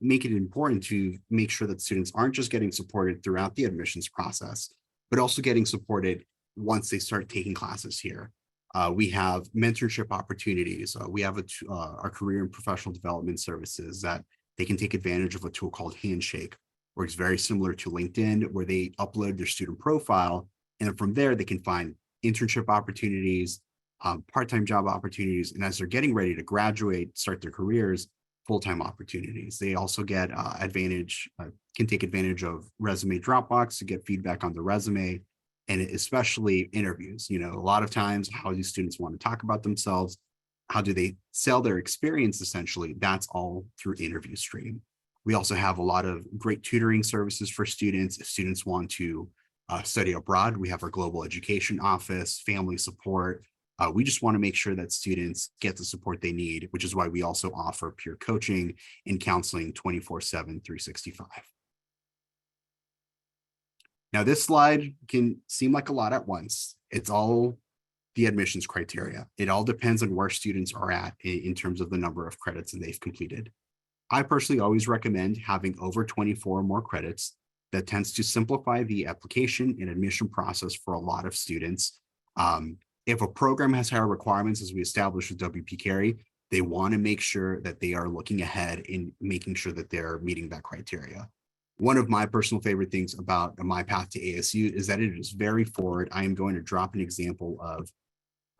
Speaker 13: important to make sure that students aren't just getting supported throughout the admissions process, but also getting supported once they start taking classes here. We have mentorship opportunities. We have our career and professional development services that they can take advantage of a tool called Handshake, where it's very similar to LinkedIn, where they upload their student profile. And then from there, they can find internship opportunities, part-time job opportunities. And as they're getting ready to graduate, start their careers, full-time opportunities. They also get can take advantage of resume Dropbox to get feedback on the resume, and especially interviews. You know, a lot of times, how do students want to talk about themselves? How do they sell their experience? Essentially, that's all through interview stream. We also have a lot of great tutoring services for students. If students want to study abroad, we have our global education office, family support. We just want to make sure that students get the support they need, which is why we also offer peer coaching and counseling 24/7, 365. Now, this slide can seem like a lot at once. It's all the admissions criteria. It all depends on where students are at in terms of the number of credits that they've completed. I personally always recommend having over 24 or more credits. That tends to simplify the application and admission process for a lot of students. If a program has higher requirements, as we established with WP Carey, they want to make sure that they are looking ahead in making sure that they're meeting that criteria. One of my personal favorite things about my path to ASU is that it is very forward. I am going to drop an example of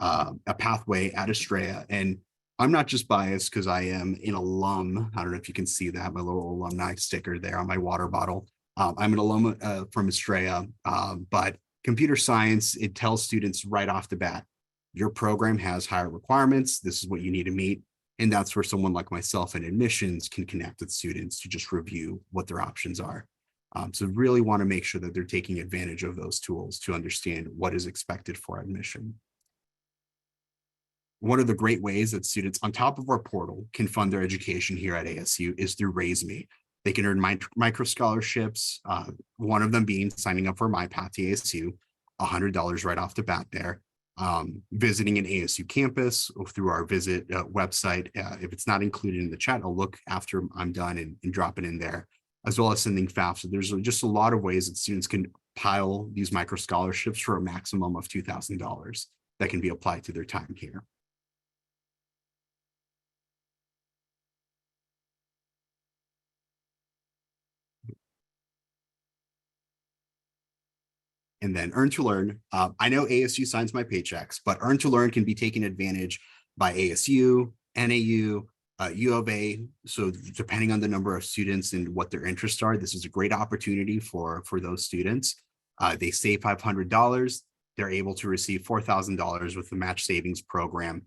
Speaker 13: a pathway at Estrella. And I'm not just biased because I am an alum. I don't know if you can see that, my little alumni sticker there on my water bottle. I'm an alum from Estrella, but computer science, it tells students right off the bat, your program has higher requirements. This is what you need to meet. And that's where someone like myself in admissions can connect with students to just review what their options are. So really want to make sure that they're taking advantage of those tools to understand what is expected for admission. One of the great ways that students on top of our portal can fund their education here at ASU is through Raise Me. They can earn micro scholarships, one of them being signing up for My Path to ASU, $100 right off the bat there. Visiting an ASU campus or through our visit website. If it's not included in the chat, I'll look after I'm done and drop it in there, as well as sending FAFSA. So there's just a lot of ways that students can pile these micro scholarships for a maximum of $2,000 that can be applied to their time here. And then Earn to Learn. I know ASU signs my paychecks, but Earn to Learn can be taken advantage by ASU, NAU, U of A. So depending on the number of students and what their interests are, this is a great opportunity for those students. They save $500. They're able to receive $4,000 with the match savings program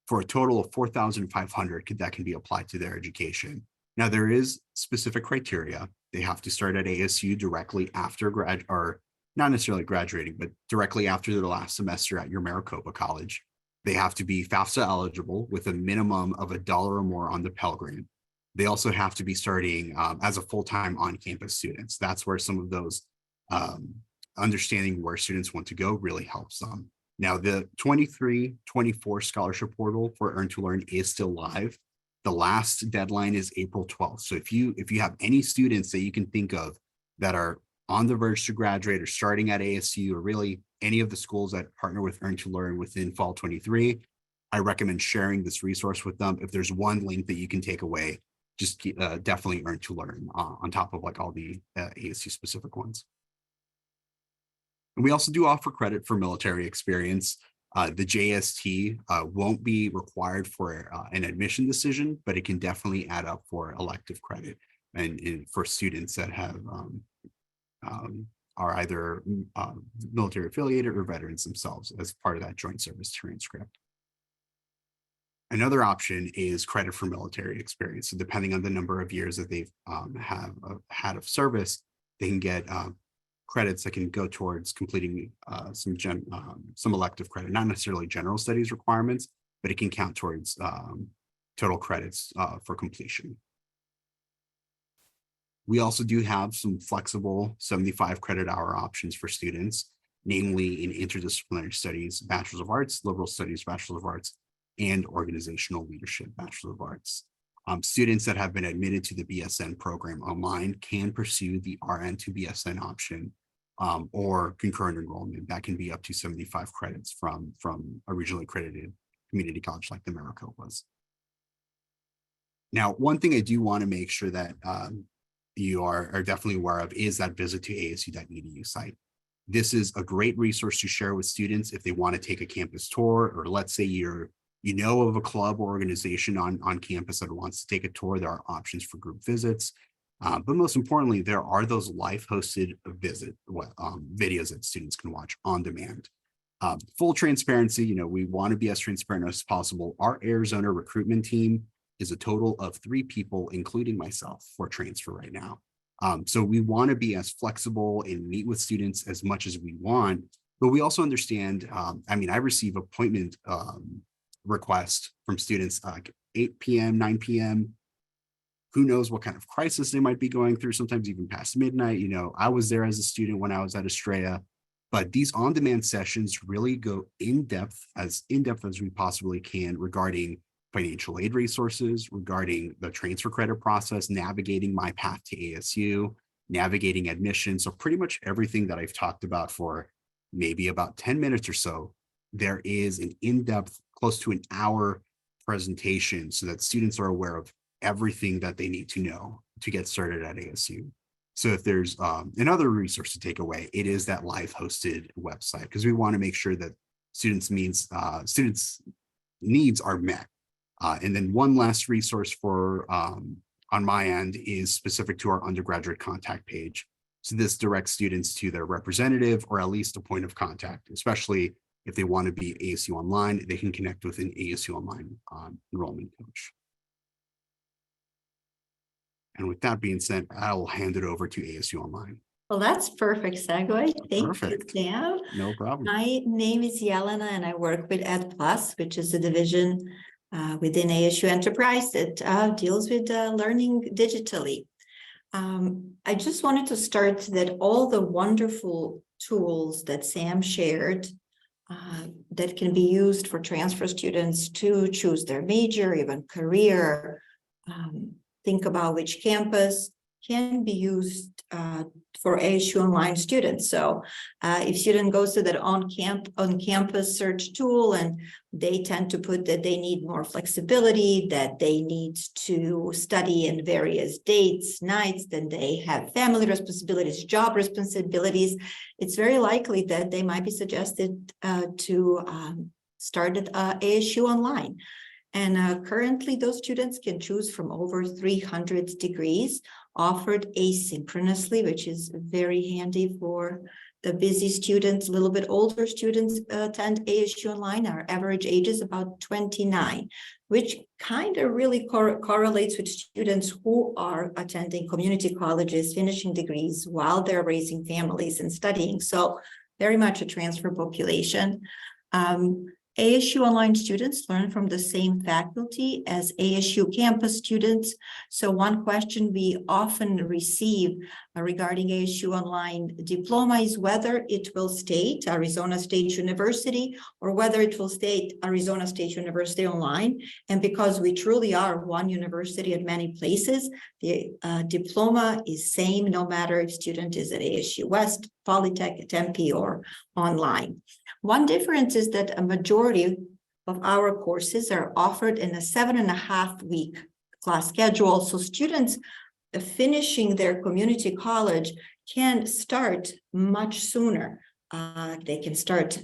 Speaker 13: for a total of $4,500 that can be applied to their education. Now, there is specific criteria. They have to start at ASU directly after or not necessarily graduating, but directly after their last semester at your Maricopa College. They have to be FAFSA eligible with a minimum of $1 or more on the Pell Grant. They also have to be starting as a full-time on-campus students. That's where some of those understanding where students want to go really helps them. Now, the 23-24 scholarship portal for Earn to Learn is still live. The last deadline is April 12th. So if you have any students that you can think of that are on the verge to graduate or starting at ASU or really any of the schools that partner with Earn to Learn within fall 23, I recommend sharing this resource with them. If there's one link that you can take away, just definitely Earn to Learn on top of like all the ASU specific ones. And we also do offer credit for military experience. The JST won't be required for an admission decision, but it can definitely add up for elective credit and for students that have are either military affiliated or veterans themselves as part of that joint service transcript. Another option is credit for military experience. So depending on the number of years that they've had of service, they can get credits that can go towards completing some elective credit, not necessarily general studies requirements, but it can count towards total credits for completion. We also do have some flexible 75 credit hour options for students, namely in interdisciplinary studies, Bachelor of Arts, Liberal Studies, Bachelor of Arts, and Organizational Leadership, Bachelor of Arts. Students that have been admitted to the BSN program online can pursue the RN to BSN option or concurrent enrollment. That can be up to 75 credits from a regionally accredited community college like the Maricopas. Now, one thing I do want to make sure that you are definitely aware of is that visit to ASU.edu site. This is a great resource to share with students if they want to take a campus tour, or let's say you know of a club or organization on campus that wants to take a tour. There are options for group visits. But most importantly, there are those live hosted videos that students can watch on demand. Full transparency, we want to be as transparent as possible. Our Arizona recruitment team is a total of 3 people, including myself, for transfer right now. So we want to be as flexible and meet with students as much as we want, But we also understand, I mean, I receive appointment requests from students like 8 p.m., 9 p.m. Who knows what kind of crisis they might be going through, sometimes even past midnight. You know, I was there as a student when I was at Estrella, but these on-demand sessions really go in depth as we possibly can regarding financial aid resources, regarding the transfer credit process, navigating my path to ASU, navigating admission. So pretty much everything that I've talked about for maybe about 10 minutes or so, there is an in-depth, close to an hour presentation so that students are aware of everything that they need to know to get started at ASU. So if there's another resource to take away, it is that live hosted website, because we want to make sure that students' needs are met. And then one last resource for on my end is specific to our undergraduate contact page. So this directs students to their representative or at least a point of contact, especially if they want to be ASU Online, they can connect with an ASU Online enrollment coach. And with that being said, I will hand it over to ASU Online.
Speaker 14: Well, that's perfect segue. Thank you, Sam.
Speaker 13: No problem.
Speaker 14: My name is Yelena and I work with Ed Plus, which is a division within ASU Enterprise that deals with learning digitally. I just wanted to start that all the wonderful tools that Sam shared that can be used for transfer students to choose their major, even career, think about which campus can be used for ASU Online students. So if student goes to that on-campus search tool and they tend to put that they need more flexibility, that they need to study in various dates, nights, then they have family responsibilities, job responsibilities, it's very likely that they might be suggested to start at ASU Online. And currently those students can choose from over 300 degrees offered asynchronously, which is very handy for the busy students. A little bit older students attend ASU Online. Our average age is about 29, which kind of really correlates with students who are attending community colleges, finishing degrees while they're raising families and studying. So very much a transfer population. ASU Online students learn from the same faculty as ASU campus students. So one question we often receive regarding ASU Online diploma is whether it will state Arizona State University or whether it will state Arizona State University Online. And because we truly are one university at many places, the diploma is same no matter if student is at ASU West, Polytech, Tempe, or online. One difference is that a majority of our courses are offered in a 7.5-week class schedule. So students finishing their community college can start much sooner. They can start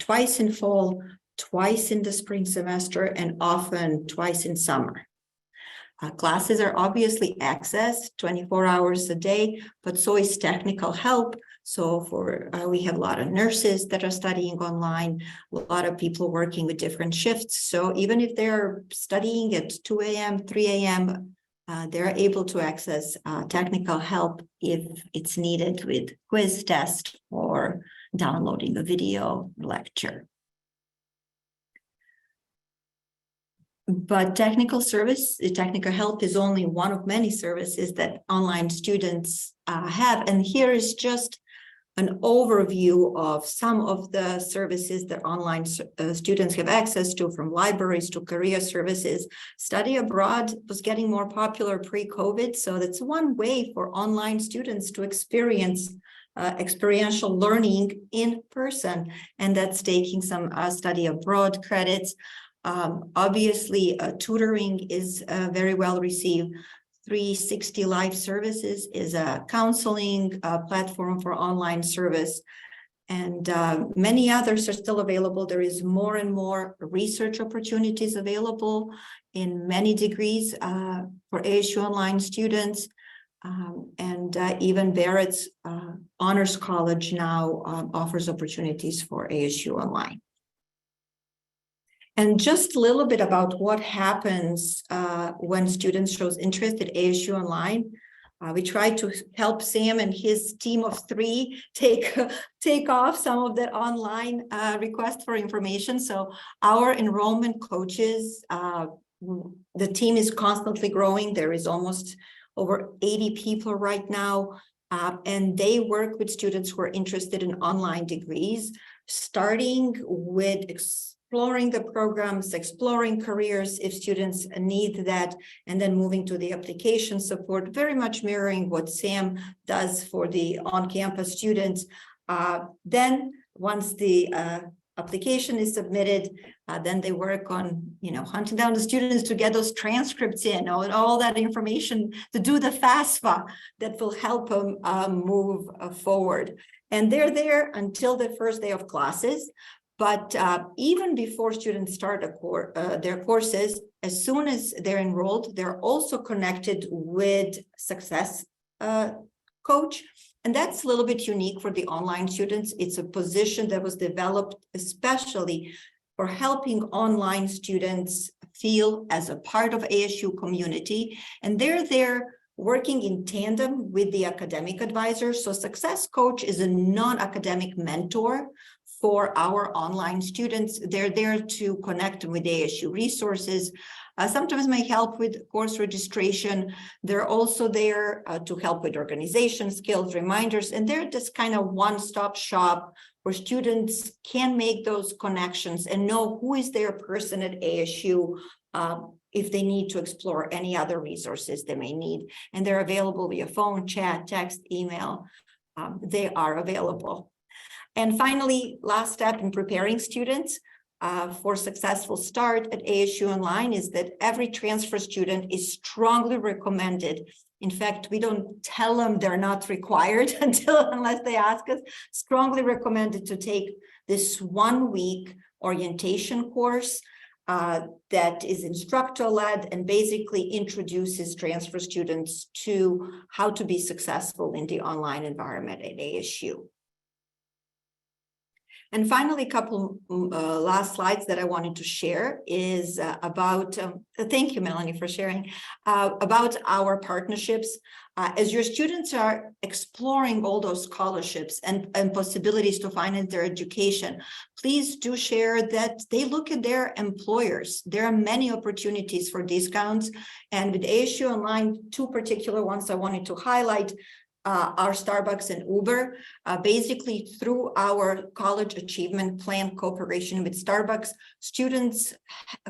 Speaker 14: twice in fall, twice in the spring semester, and often twice in summer. Classes are obviously accessed 24 hours a day, but so is technical help. So we have a lot of nurses that are studying online, a lot of people working with different shifts. So even if they're studying at 2 a.m., 3 a.m., they're able to access technical help if it's needed with quiz test or downloading a video lecture. But technical help is only one of many services that online students have. And here is just an overview of some of the services that online students have access to, from libraries to career services. Study abroad was getting more popular pre-COVID, so that's one way for online students to experience experiential learning in person, and that's taking some study abroad credits. Obviously, tutoring is very well received. 360 Life Services is a counseling platform for online service, and many others are still available. There is more and more research opportunities available in many degrees for ASU Online students, and even Barrett's Honors College now offers opportunities for ASU Online. And just a little bit about what happens when students show interest at ASU Online. We tried to help Sam and his team of 3 take off some of that online requests for information. So our enrollment coaches, the team is constantly growing. There is almost over 80 people right now, and they work with students who are interested in online degrees, starting with exploring the programs, exploring careers if students need that, and then moving to the application support, very much mirroring what Sam does for the on-campus students. Then once the application is submitted, then they work on, hunting down the students to get those transcripts in, all that information to do the FAFSA that will help them move forward. And they're there until the first day of classes. But even before students start their courses, as soon as they're enrolled, they're also connected with Success Coach. And that's a little bit unique for the online students. It's a position that was developed especially for helping online students feel as a part of ASU community. And they're there working in tandem with the academic advisor. So Success Coach is a non-academic mentor for our online students. They're there to connect with ASU resources, sometimes may help with course registration. They're also there to help with organization skills, reminders, and they're just kind of one-stop shop where students can make those connections and know who is their person at ASU if they need to explore any other resources they may need. And they're available via phone, chat, text, email. They are available. And finally, last step in preparing students for successful start at ASU Online is that every transfer student is strongly recommended. In fact, we don't tell them they're not required unless they ask us. Strongly recommended to take this 1-week orientation course that is instructor-led and basically introduces transfer students to how to be successful in the online environment at ASU. And finally, a couple last slides that I wanted to share is about, thank you, Melanie, for sharing, about our partnerships. As your students are exploring all those scholarships and possibilities to finance their education, please do share that they look at their employers. There are many opportunities for discounts. And with ASU Online, 2 particular ones I wanted to highlight are Starbucks and Uber. Basically, through our college achievement plan cooperation with Starbucks, students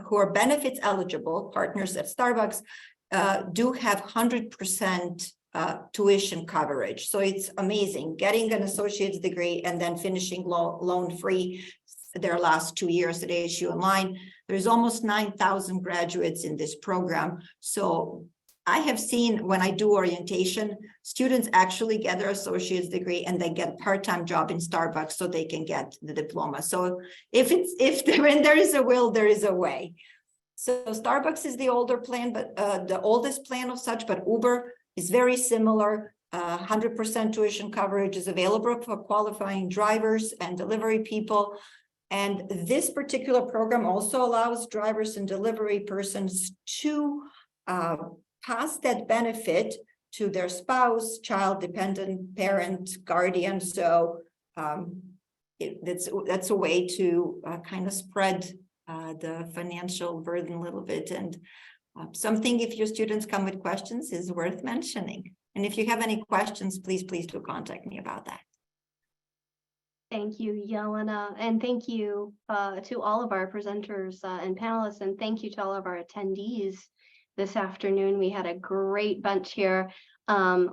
Speaker 14: who are benefits eligible, partners at Starbucks, do have 100% tuition coverage. So it's amazing getting an associate's degree and then finishing loan-free their last 2 years at ASU Online. There's almost 9,000 graduates in this program. So I have seen when I do orientation, students actually get their associate's degree and they get a part-time job in Starbucks so they can get the diploma. So when there is a will, there is a way. So Starbucks is the older plan, but the oldest plan of such, but Uber is very similar. 100% tuition coverage is available for qualifying drivers and delivery people. And this particular program also allows drivers and delivery persons to pass that benefit to their spouse, child, dependent, parent, guardian. So that's a way to kind of spread the financial burden a little bit. And something, if your students come with questions, is worth mentioning. And if you have any questions, please do contact me about that.
Speaker 1: Thank you, Yelena, and thank you to all of our presenters and panelists, and thank you to all of our attendees this afternoon. We had a great bunch here.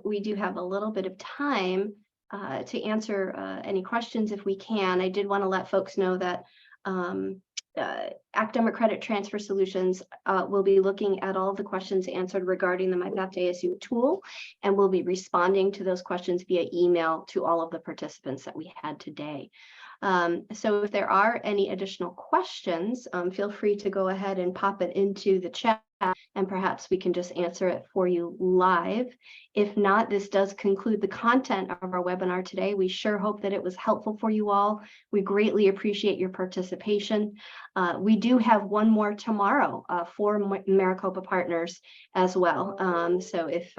Speaker 1: We do have a little bit of time to answer any questions if we can. I did want to let folks know that Academic Credit Transfer Solutions will be looking at all of the questions answered regarding the My Path to ASU tool, and we'll be responding to those questions via email to all of the participants that we had today. So if there are any additional questions, feel free to go ahead and pop it into the chat, and perhaps we can just answer it for you live. If not, this does conclude the content of our webinar today. We sure hope that it was helpful for you all. We greatly appreciate your participation. We do have one more tomorrow for Maricopa partners as well. So if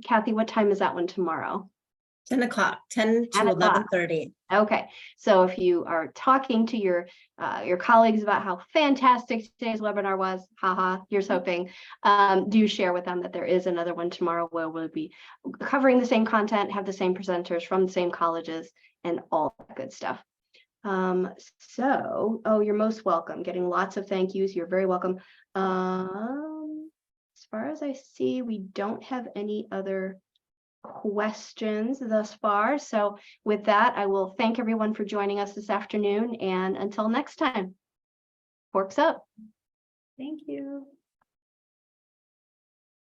Speaker 1: Kathy, what time is that one tomorrow?
Speaker 3: 10 o'clock, 10 to
Speaker 1: 10 o'clock.
Speaker 3: 11:30.
Speaker 1: Okay, so if you are talking to your colleagues about how fantastic today's webinar was, haha, here's hoping, do share with them that there is another one tomorrow where we'll be covering the same content, have the same presenters from the same colleges, and all that good stuff. Oh, you're most welcome. Getting lots of thank yous. You're very welcome. As far as I see, we don't have any other questions thus far. So with that, I will thank everyone for joining us this afternoon, and until next time, forks up. Thank you.